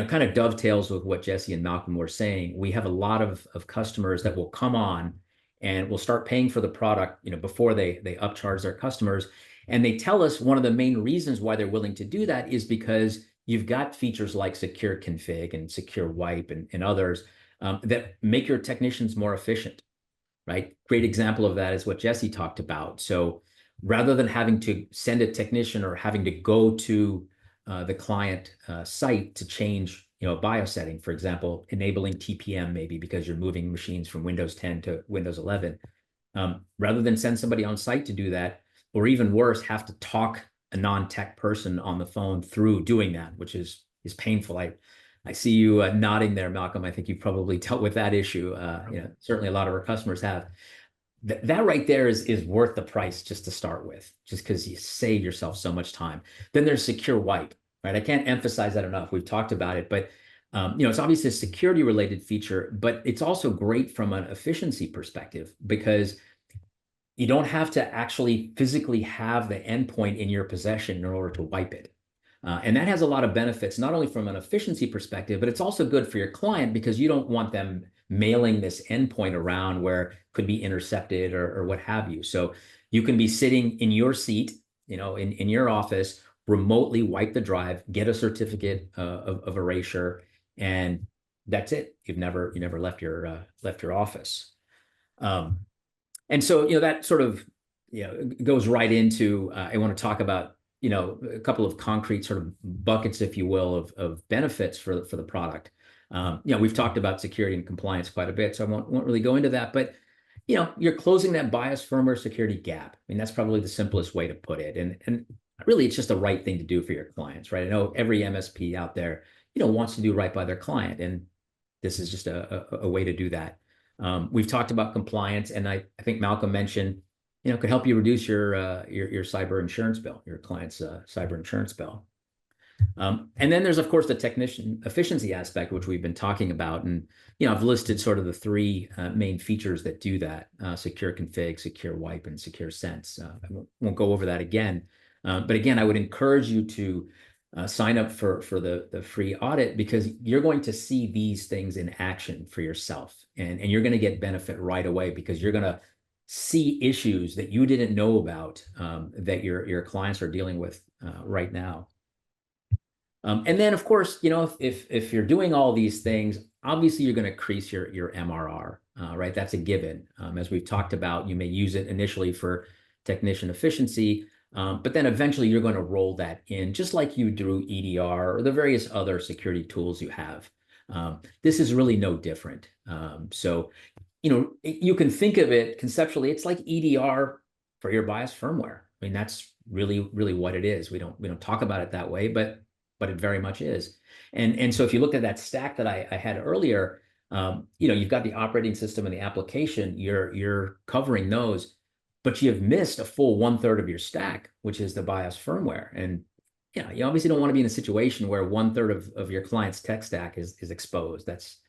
kind of dovetails with what Jesse and Malcolm were saying. We have a lot of customers that will come on and will start paying for the product, before they upcharge their customers. And they tell us one of the main reasons why they're willing to do that is because you've got features like secure config and secure wipe and others that make your technicians more efficient, right? Great example of that is what Jesse talked about. So rather than having to send a technician or having to go to the client site to change, a BIOS setting, for example, enabling TPM maybe because you're moving machines from Windows 10 to Windows 11, rather than send somebody on site to do that, or even worse, have to talk a non-tech person on the phone through doing that, which is painful. I see you nodding there, Malcolm. I think you've probably dealt with that issue. Certainly a lot of our customers have. that right there is worth the price just to start with, just because you save yourself so much time. Then there's secure wipe, right? I can't emphasize that enough. We've talked about it, but it's obviously a security related feature, but it's also great from an efficiency perspective because you don't have to actually physically have the endpoint in your possession in order to wipe it. And that has a lot of benefits, not only from an efficiency perspective, but it's also good for your client because you don't want them mailing this endpoint around where it could be intercepted or what have you. So you can be sitting in your seat, in your office, remotely wipe the drive, get a certificate of erasure, and that's it. You've never left your office. And so that sort of goes right into I want to talk about a couple of concrete sort of buckets, if you will, of benefits for the product. We've talked about security and compliance quite a bit, so I won't really go into that. But you're closing that bias firmware security gap. I mean, that's probably the simplest way to put it. And really, it's just the right thing to do for your clients, right? I know every MSP out there, wants to do right by their client, and this is just a way to do that. We've talked about compliance, and I think Malcolm mentioned, could help you reduce your cyber insurance bill, your client's cyber insurance bill. And then there's, of course, the technician efficiency aspect, which we've been talking about. And, I've listed sort of the three main features that do that: secure config, secure wipe, and secure sense. I won't go over that again. But again, I would encourage you to sign up for the free audit, because you're going to see these things in action for yourself. And you're going to get benefit right away, because you're going to see issues that you didn't know about that your clients are dealing with right now. And then, of course, if you're doing all these things, obviously you're going to increase your MRR, right? That's a given. As we've talked about, you may use it initially for technician efficiency, but then eventually you're going to roll that in, just like you do EDR or the various other security tools you have. This is really no different. So, you can think of it conceptually, it's like EDR for your BIOS firmware. I mean, that's really, really what it is. We don't talk about it that way, but it very much is. And so if you look at that stack that I had earlier, you've got the operating system and the application, you're covering those, but you have missed a full 1/3 of your stack, which is the BIOS firmware. And you obviously don't want to be in a situation where 1/3 of your client's tech stack is exposed. That's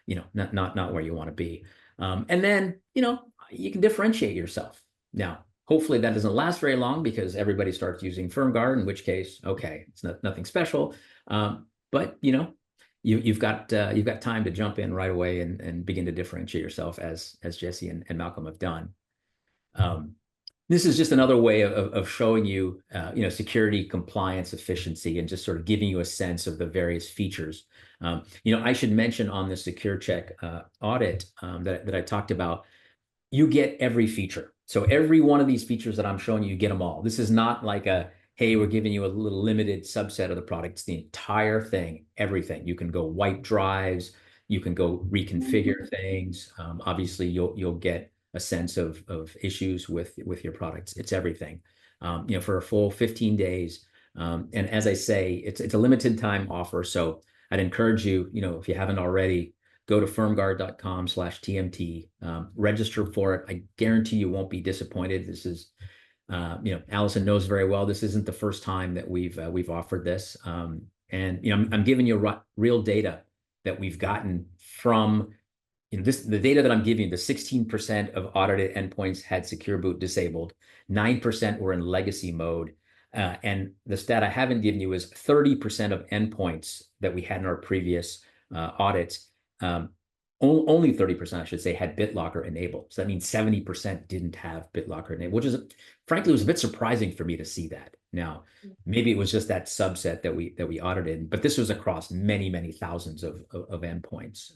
not where you want to be. And then you can differentiate yourself. Now, hopefully that doesn't last very long, because everybody starts using FirmGuard, in which case, okay, it's nothing special. But you've got time to jump in right away and begin to differentiate yourself, as Jesse and Malcolm have done. This is just another way of showing you, security, compliance, efficiency, and just sort of giving you a sense of the various features. I should mention on the Secure Check audit that I talked about, you get every feature. So every one of these features that I'm showing you, get them all. This is not like hey, we're giving you a little limited subset of the product. It's the entire thing, everything. You can go wipe drives, you can go reconfigure things. Obviously, you'll get a sense of issues with your products. It's everything, for a full 15 days. And as I say, it's a limited time offer. So I'd encourage you, if you haven't already, go to firmguard.com/TMT, register for it. I guarantee you won't be disappointed. This is, Allison knows very well, this isn't the first time that we've offered this. And, I'm giving you real data that we've gotten from, the data that I'm giving you. The 16% of audited endpoints had Secure Boot disabled, 9% were in legacy mode. And the stat I haven't given you is 30% of endpoints that we had in our previous audits, only 30%, I should say, had BitLocker enabled. So that means 70% didn't have BitLocker enabled, which is, frankly, was a bit surprising for me to see that. Now, maybe it was just that subset that we audited, but this was across many, many thousands of endpoints.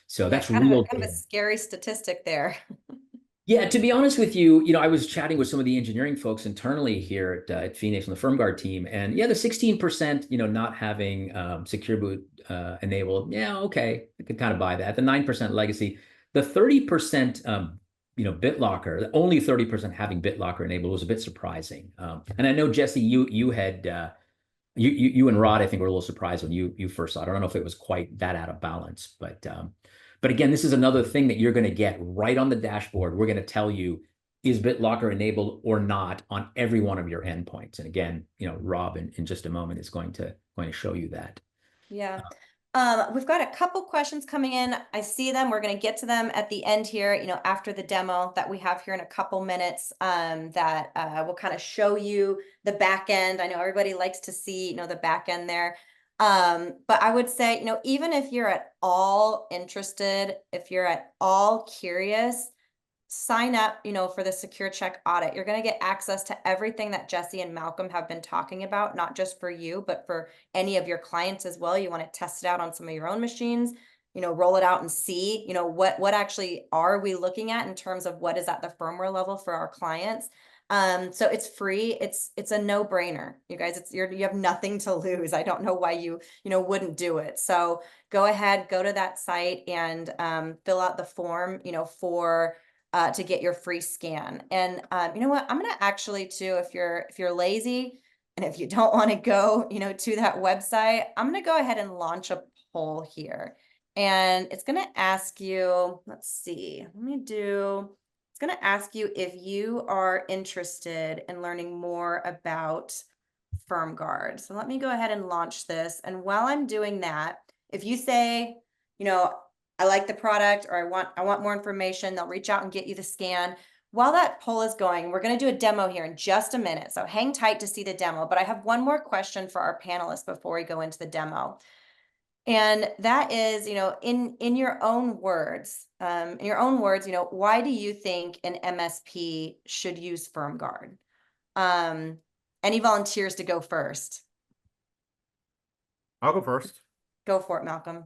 So that's real kind of a scary statistic there. Yeah, to be honest with you, I was chatting with some of the engineering folks internally here at Phoenix on the FirmGuard team, and the 16%, not having Secure Boot enabled, okay, I could kind of buy that. The 9% legacy, the 30%, BitLocker, only 30% having BitLocker enabled was a bit surprising. And I know, Jesse, you had you and Rod, I think, were a little surprised when you first saw it. I don't know if it was quite that out of balance, but But again, this is another thing that you're going to get right on the dashboard. We're going to tell you, is BitLocker enabled or not on every one of your endpoints. And again, Rob in just a moment is going to show you that. Yeah. We've got a couple questions coming in. I see them. We're going to get to them at the end here, after the demo that we have here in a couple minutes, that will kind of show you the back end. I know everybody likes to see, the back end there. But I would say, even if you're at all interested, if you're at all curious, sign up, for the Secure Check audit. You're going to get access to everything that Jesse and Malcolm have been talking about, not just for you, but for any of your clients as well. You want to test it out on some of your own machines, roll it out and see, what actually are we looking at in terms of what is at the firmware level for our clients. So it's free. It's a no-brainer, you guys. You have nothing to lose. I don't know why you wouldn't do it. So go ahead, go to that site and fill out the form, for to get your free scan. And you know what? I'm gonna actually too, if you're lazy and if you don't want to go, to that website, I'm gonna go ahead and launch a poll here. And it's gonna ask you, let's see, it's gonna ask you if you are interested in learning more about FirmGuard. So let me go ahead and launch this. And while I'm doing that, if you say, I like the product, or I want more information, they'll reach out and get you the scan. While that poll is going, we're going to do a demo here in just a minute. So hang tight to see the demo. But I have one more question for our panelists before we go into the demo. And that is, in your own words, why do you think an MSP should use FirmGuard? Any volunteers to go first? I'll go first. Go for it, Malcolm.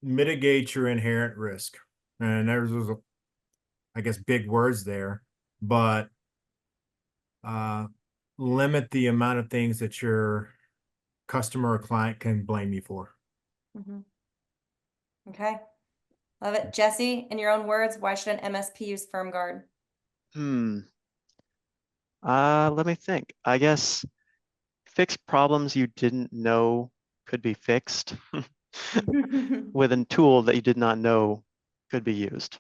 Mitigate your inherent risk. And there's, I guess, big words there, but limit the amount of things that your customer or client can blame you for. Mm-hmm. Okay. Love it. Jesse, in your own words, why should an MSP use FirmGuard? Let me think. I guess fix problems you didn't know could be fixed with a tool that you did not know could be used.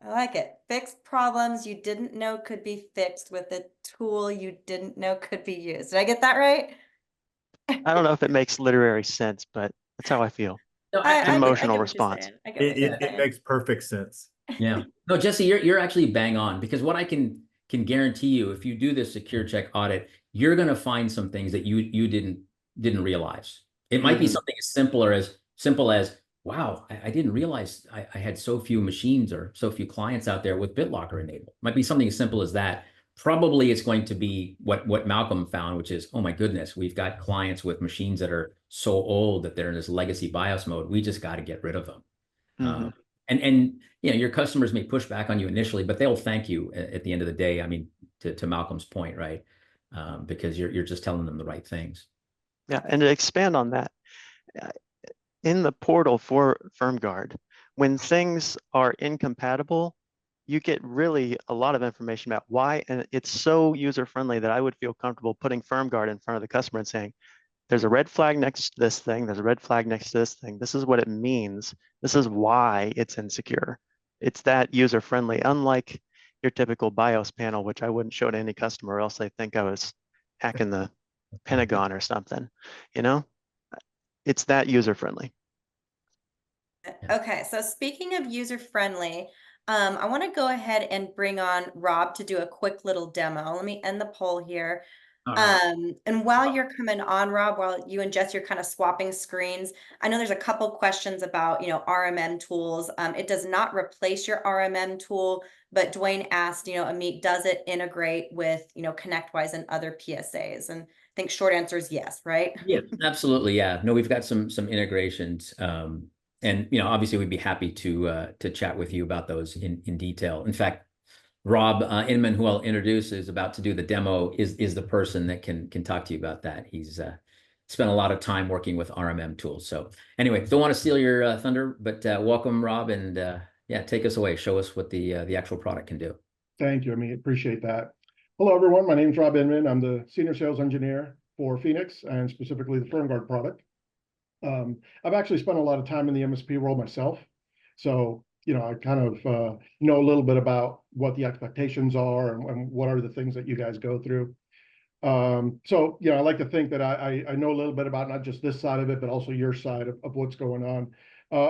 I like it. Fix problems you didn't know could be fixed with a tool you didn't know could be used. Did I get that right? I don't know if it makes literary sense, but that's how I feel. No, It's an emotional response. It makes perfect sense. Yeah. No, Jesse, you're actually bang on, because what I can guarantee you, if you do this Secure Check audit, you're going to find some things that you didn't realize. It might be something as simple as, wow, I didn't realize I had so few machines or so few clients out there with BitLocker enabled. Might be something as simple as that. Probably it's going to be what Malcolm found, which is, oh my goodness, we've got clients with machines that are so old that they're in this legacy BIOS mode. We just got to get rid of them. And your customers may push back on you initially, but they'll thank you at the end of the day. I mean, to Malcolm's point, right? Because you're just telling them the right things. Yeah, and to expand on that, in the portal for FirmGuard, when things are incompatible, you get really a lot of information about why, and it's so user-friendly that I would feel comfortable putting FirmGuard in front of the customer and saying, there's a red flag next to this thing, there's a red flag next to this thing, this is what it means, this is why it's insecure. It's that user-friendly, unlike your typical BIOS panel, which I wouldn't show to any customer, or else they think I was hacking the Pentagon or something, It's that user-friendly. Okay, so speaking of user-friendly, I want to go ahead and bring on Rob to do a quick little demo. Let me end the poll here. And while you're coming on, Rob, while you and Jess, you're kind of swapping screens, I know there's a couple questions about, RMM tools. It does not replace your RMM tool, but Dwayne asked, Amit, does it integrate with, ConnectWise and other PSAs? And I think short answer is yes, right? Yeah, absolutely. Yeah. No, we've got some integrations. And obviously we'd be happy to chat with you about those in detail. In fact, Rob Inman, who I'll introduce, is about to do the demo, is the person that can talk to you about that. He's spent a lot of time working with RMM tools. So anyway, don't want to steal your thunder, but welcome, Rob, and yeah, take us away. Show us what the actual product can do. Thank you, Amit. Appreciate that. Hello, everyone. My name is Rob Inman. I'm the Senior Sales Engineer for Phoenix and specifically the FirmGuard product. I've actually spent a lot of time in the MSP world myself. So, I kind of know a little bit about what the expectations are and what are the things that you guys go through. So, I like to think that I know a little bit about not just this side of it, but also your side of what's going on.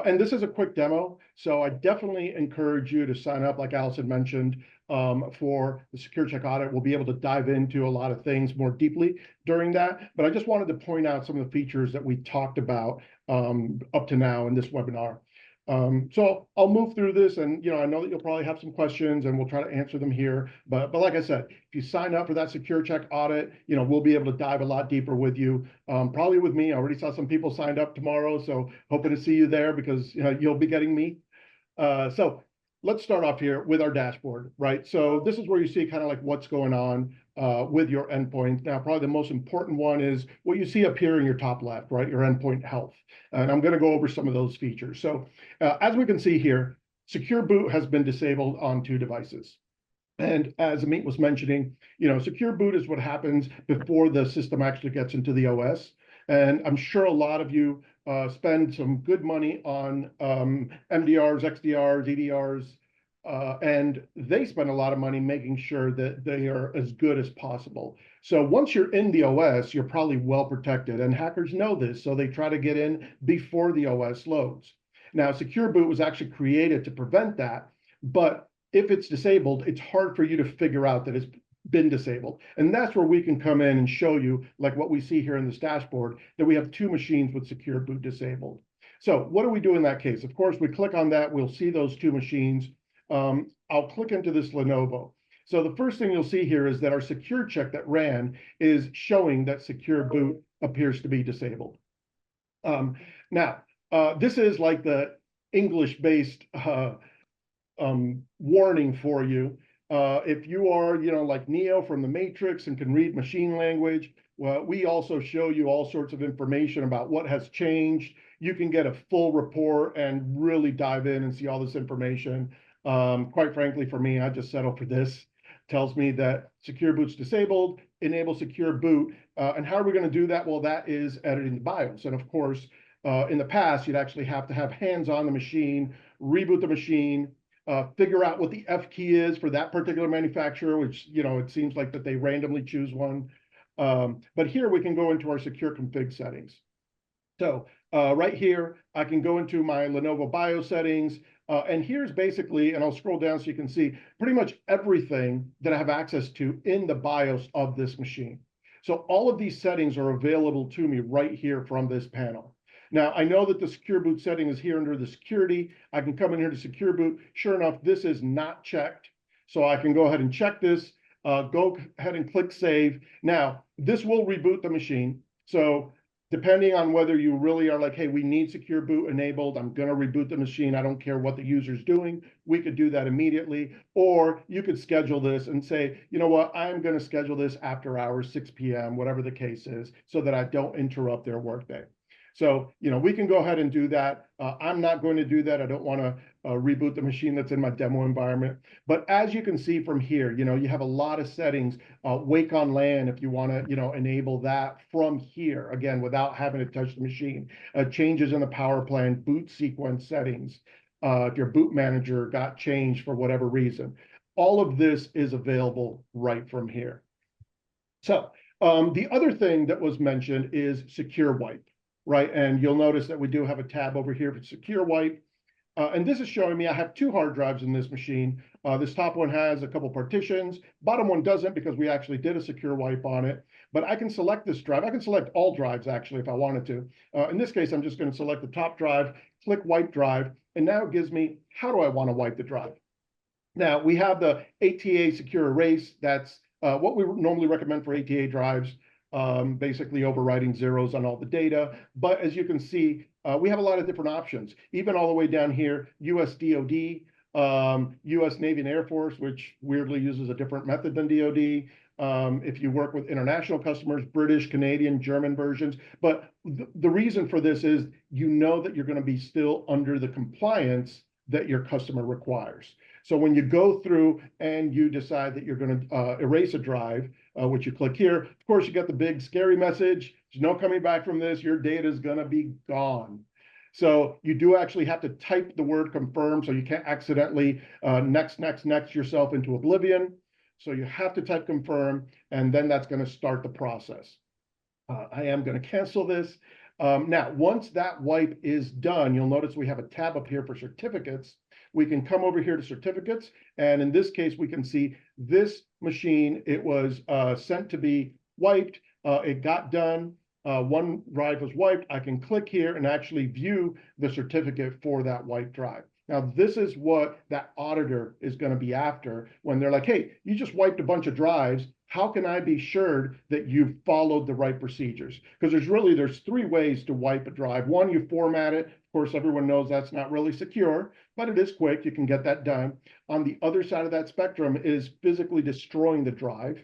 And this is a quick demo, so I definitely encourage you to sign up, like Allison mentioned, for the Secure Check audit. We'll be able to dive into a lot of things more deeply during that, but I just wanted to point out some of the features that we talked about up to now in this webinar. So I'll move through this, and I know that you'll probably have some questions, and we'll try to answer them here. But like I said, if you sign up for that Secure Check audit, we'll be able to dive a lot deeper with you. Probably with me. I already saw some people signed up tomorrow, so hoping to see you there because you'll be getting me. So let's start off here with our dashboard, right? So this is where you see kind of like what's going on with your endpoint. Now, probably the most important one is what you see up here in your top left, right? Your endpoint health. And I'm going to go over some of those features. So as we can see here, Secure Boot has been disabled on 2 devices. And as Amit was mentioning, Secure Boot is what happens before the system actually gets into the OS. And I'm sure a lot of you spend some good money on MDRs, XDRs, EDRs, and they spend a lot of money making sure that they are as good as possible. So once you're in the OS, you're probably well protected, and hackers know this, so they try to get in before the OS loads. Now, Secure Boot was actually created to prevent that, but if it's disabled, it's hard for you to figure out that it's been disabled. And that's where we can come in and show you, like what we see here in this dashboard, that we have 2 machines with Secure Boot disabled. So what do we do in that case? Of course, we click on that, we'll see those 2 machines. I'll click into this Lenovo. So the first thing you'll see here is that our Secure Check that ran is showing that Secure Boot appears to be disabled. Now, this is like the English-based warning for you. If you are, like Neo from the Matrix and can read machine language, well, we also show you all sorts of information about what has changed. You can get a full report and really dive in and see all this information. Quite frankly, for me, I just settle for this. Tells me that Secure Boot's disabled, enable Secure Boot. And how are we going to do that? Well, that is editing the BIOS. And of course, in the past, you'd actually have to have hands on the machine, reboot the machine, figure out what the F key is for that particular manufacturer, which, it seems like that they randomly choose one. But here we can go into our secure config settings. So right here, I can go into my Lenovo BIOS settings. And here's basically, and I'll scroll down so you can see pretty much everything that I have access to in the BIOS of this machine. So all of these settings are available to me right here from this panel. Now, I know that the Secure Boot setting is here under the security. I can come in here to Secure Boot. Sure enough, this is not checked. So I can go ahead and check this, go ahead and click Save. Now, this will reboot the machine. So depending on whether you really are like, hey, we need Secure Boot enabled, I'm going to reboot the machine, I don't care what the user's doing, we could do that immediately. Or you could schedule this and say, you know what, I'm going to schedule this after hours, 6 p.m., whatever the case is, so that I don't interrupt their workday. So, we can go ahead and do that. I'm not going to do that. I don't want to reboot the machine that's in my demo environment. But as you can see from here, you have a lot of settings. Wake on LAN, if you want to, enable that from here, again, without having to touch the machine. Changes in the power plan, boot sequence settings. If your boot manager got changed for whatever reason. All of this is available right from here. So the other thing that was mentioned is Secure Wipe. Right, and you'll notice that we do have a tab over here for Secure Wipe. And this is showing me I have 2 hard drives in this machine. This top one has a couple partitions. Bottom one doesn't because we actually did a Secure Wipe on it. But I can select this drive. I can select all drives, actually, if I wanted to. In this case, I'm just going to select the top drive, click Wipe Drive, and now it gives me, how do I want to wipe the drive? Now, we have the ATA Secure Erase. That's what we normally recommend for ATA drives. Basically overriding zeros on all the data. But as you can see, we have a lot of different options, even all the way down here, US DOD, US Navy and Air Force, which weirdly uses a different method than DOD. If you work with international customers, British, Canadian, German versions. But the reason for this is that you're going to be still under the compliance that your customer requires. So when you go through and you decide that you're going to erase a drive, which you click here. Of course, you get the big scary message. There's no coming back from this. Your data is going to be gone. So you do actually have to type the word confirm, so you can't accidentally next yourself into oblivion. So you have to type confirm, and then that's going to start the process. I am going to cancel this. Now, once that wipe is done, you'll notice we have a tab up here for certificates. We can come over here to certificates, and in this case, we can see this machine. It was sent to be wiped. It got done. One drive was wiped. I can click here and actually view the certificate for that wiped drive. Now, this is what that auditor is going to be after when they're like, hey, you just wiped a bunch of drives. How can I be sure that you've followed the right procedures? Because there's three ways to wipe a drive. One, you format it. Of course, everyone knows that's not really secure, but it is quick. You can get that done. On the other side of that spectrum is physically destroying the drive,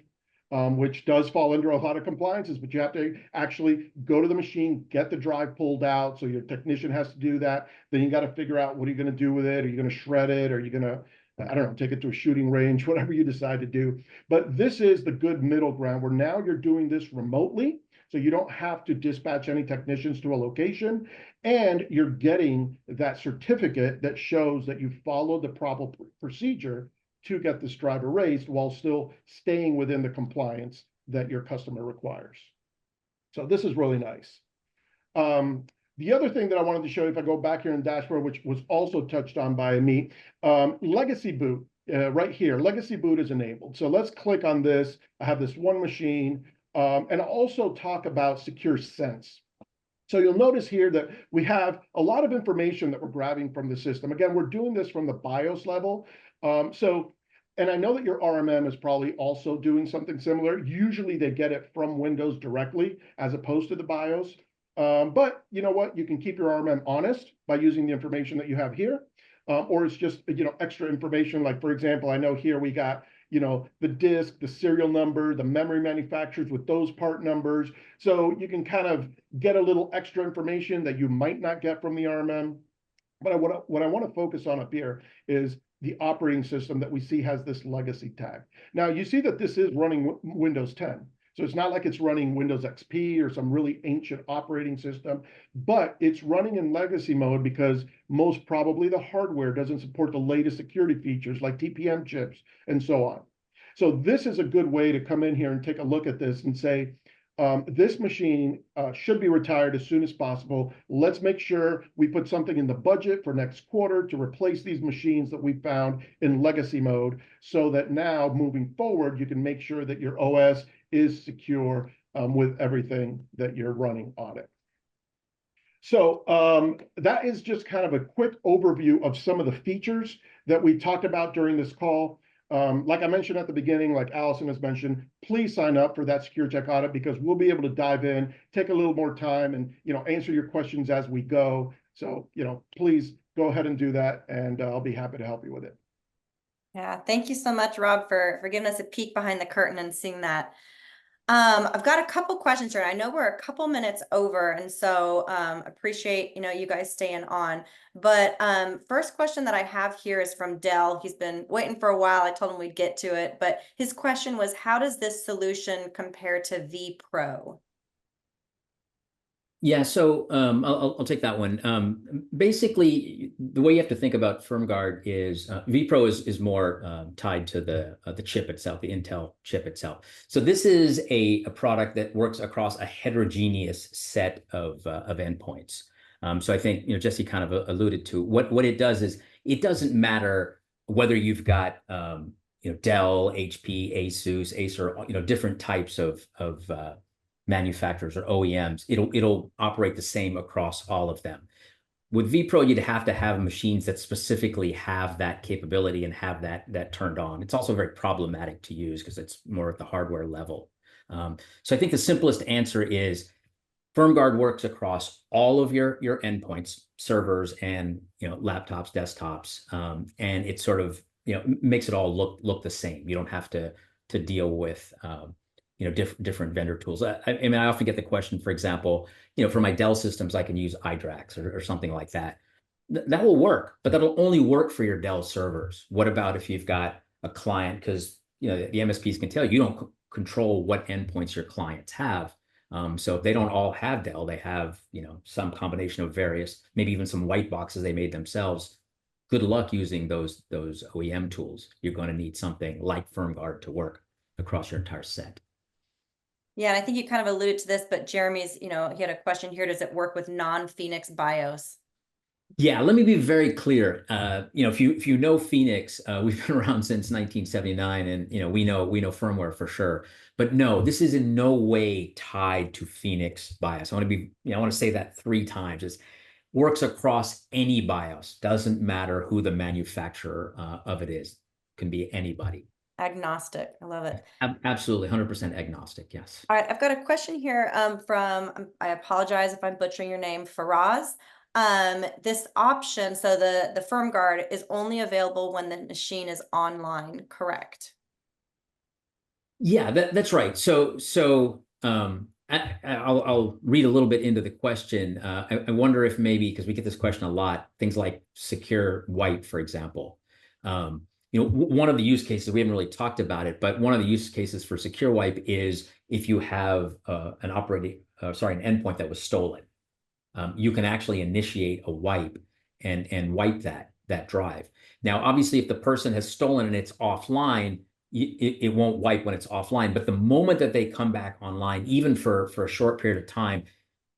which does fall under a lot of compliances, but you have to actually go to the machine, get the drive pulled out. So your technician has to do that. Then you got to figure out, what are you going to do with it? Are you going to shred it? Are you going to, I don't know, take it to a shooting range, whatever you decide to do. But this is the good middle ground where now you're doing this remotely. So you don't have to dispatch any technicians to a location, and you're getting that certificate that shows that you followed the proper procedure to get this drive erased while still staying within the compliance that your customer requires. So this is really nice. The other thing that I wanted to show you, if I go back here in dashboard, which was also touched on by me, legacy boot right here. Legacy boot is enabled. So let's click on this. I have this one machine, and I'll also talk about secure sense. So you'll notice here that we have a lot of information that we're grabbing from the system. Again, we're doing this from the BIOS level. And I know that your RMM is probably also doing something similar. Usually they get it from Windows directly as opposed to the BIOS. But you know what? You can keep your RMM honest by using the information that you have here. Or it's just, extra information. Like, for example, I know here we got, the disk, the serial number, the memory manufacturers with those part numbers. So you can kind of get a little extra information that you might not get from the RMM. But what I want to focus on up here is the operating system that we see has this legacy tag. Now, you see that this is running Windows 10. So it's not like it's running Windows XP or some really ancient operating system, but it's running in legacy mode because most probably the hardware doesn't support the latest security features like TPM chips and so on. So this is a good way to come in here and take a look at this and say, this machine should be retired as soon as possible. Let's make sure we put something in the budget for next quarter to replace these machines that we found in legacy mode, so that now moving forward, you can make sure that your OS is secure with everything that you're running on it. So that is just kind of a quick overview of some of the features that we talked about during this call. Like I mentioned at the beginning, like Allison has mentioned, please sign up for that Secure Check audit, because we'll be able to dive in, take a little more time, and answer your questions as we go. So please go ahead and do that, and I'll be happy to help you with it. Yeah, thank you so much, Rob, for giving us a peek behind the curtain and seeing that. I've got a couple questions here. I know we're a couple minutes over, and so appreciate you guys staying on. But first question that I have here is from Dell. He's been waiting for a while. I told him we'd get to it, but his question was, how does this solution compare to vPro? Yeah, so I'll take that one. Basically, the way you have to think about FirmGuard is vPro is more tied to the chip itself, the Intel chip itself. So this is a product that works across a heterogeneous set of endpoints. So I think Jesse kind of alluded to what it does is, it doesn't matter whether you've got Dell, HP, Asus, Acer, different types of manufacturers or OEMs, it'll operate the same across all of them. With vPro, you'd have to have machines that specifically have that capability and have that turned on. It's also very problematic to use because it's more at the hardware level. So I think the simplest answer is FirmGuard works across all of your endpoints, servers, and laptops, desktops, and it sort of makes it all look the same. You don't have to deal with different vendor tools. I mean, I often get the question, for example, for my Dell systems, I can use iDRAX or something like that. That will work, but that'll only work for your Dell servers. What about if you've got a client? Because the MSPs can tell you don't control what endpoints your clients have. So if they don't all have Dell, they have, some combination of various, maybe even some white boxes they made themselves. Good luck using those OEM tools. You're going to need something like FirmGuard to work across your entire set. Yeah, and I think you kind of alluded to this, but Jeremy's, he had a question here. Does it work with non-Phoenix BIOS? Yeah, let me be very clear. If you know Phoenix, we've been around since 1979, and we know firmware for sure. But no, this is in no way tied to Phoenix BIOS. I want to say that 3 times. It works across any BIOS. Doesn't matter who the manufacturer of it is. Can be anybody. Agnostic. I love it. Absolutely, 100% agnostic. Yes. All right, I've got a question here from, I apologize if I'm butchering your name, Faraz. This option, so the FirmGuard is only available when the machine is online, correct? Yeah, that's right. So I'll read a little bit into the question. I wonder if maybe, because we get this question a lot, things like secure wipe, for example. One of the use cases, we haven't really talked about it, but one of the use cases for secure wipe is if you have an endpoint that was stolen. You can actually initiate a wipe and wipe that drive. Now, obviously, if the person has stolen and it's offline, it won't wipe when it's offline. But the moment that they come back online, even for a short period of time,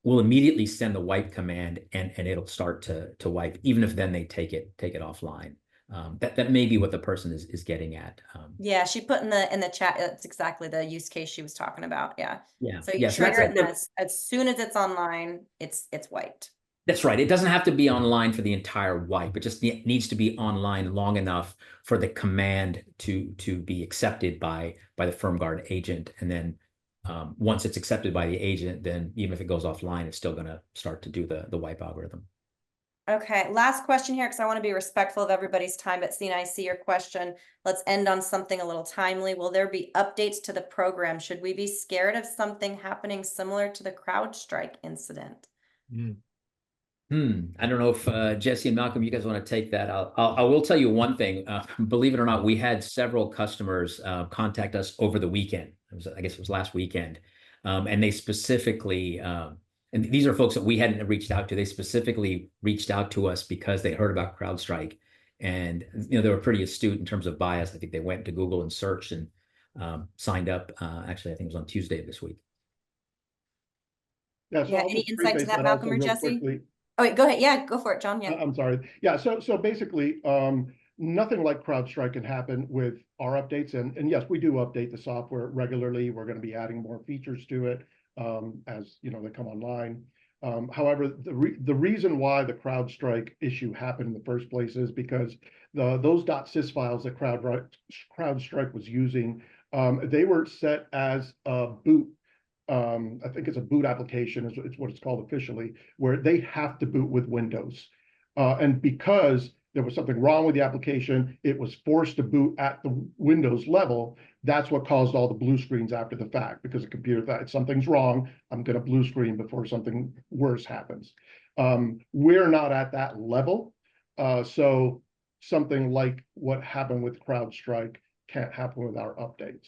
we'll immediately send the wipe command and it'll start to wipe, even if then they take it offline. That may be what the person is getting at. Yeah, she put in the chat, that's exactly the use case she was talking about. Yeah. Yeah. So you trigger it, and as soon as it's online, it's wiped. That's right. It doesn't have to be online for the entire wipe. It just needs to be online long enough for the command to be accepted by the FirmGuard agent. And then once it's accepted by the agent, then even if it goes offline, it's still going to start to do the wipe algorithm. Okay, last question here, because I want to be respectful of everybody's time, but Sina, I see your question. Let's end on something a little timely. Will there be updates to the program? Should we be scared of something happening similar to the CrowdStrike incident? I don't know if Jesse and Malcolm, you guys want to take that. I will tell you one thing. Believe it or not, we had several customers contact us over the weekend. I guess it was last weekend, and they specifically, and these are folks that we hadn't reached out to. They specifically reached out to us because they heard about CrowdStrike, and they were pretty astute in terms of bias. I think they went to Google and searched and signed up. Actually, I think it was on Tuesday of this week. Yeah. So any insight to that, Malcolm or Jesse? Quickly. Oh, wait, go ahead. Yeah, go for it, John. Yeah. I'm sorry. Yeah. So basically, nothing like CrowdStrike can happen with our updates. And yes, we do update the software regularly. We're going to be adding more features to it as they come online. However, the reason why the CrowdStrike issue happened in the first place is because those .sys files that CrowdStrike was using, they were set as a boot. I think it's a boot application is what it's called officially, where they have to boot with Windows. And because there was something wrong with the application, it was forced to boot at the Windows level. That's what caused all the blue screens after the fact, because the computer thought something's wrong, I'm going to blue screen before something worse happens. We're not at that level. So something like what happened with CrowdStrike can't happen with our updates.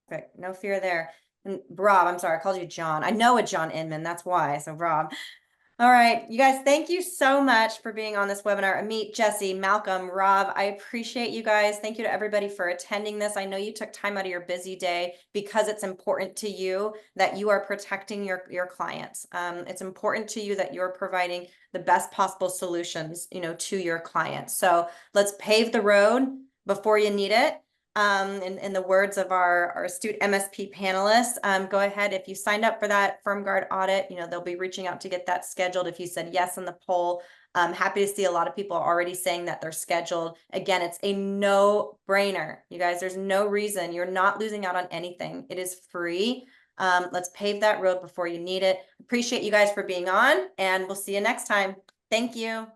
Perfect. No fear there. And Rob, I'm sorry, I called you John. I know a John Inman, that's why. So Rob. All right, you guys, thank you so much for being on this webinar. Amit, Jesse, Malcolm, Rob, I appreciate you guys. Thank you to everybody for attending this. I know you took time out of your busy day because it's important to you that you are protecting your clients. It's important to you that you're providing the best possible solutions, to your clients. So let's pave the road before you need it. In the words of our astute MSP panelists, go ahead. If you signed up for that FirmGuard audit, they'll be reaching out to get that scheduled. If you said yes in the poll, I'm happy to see a lot of people already saying that they're scheduled. Again, it's a no-brainer. You guys, there's no reason. You're not losing out on anything. It is free. Let's pave that road before you need it. Appreciate you guys for being on, and we'll see you next time. Thank you.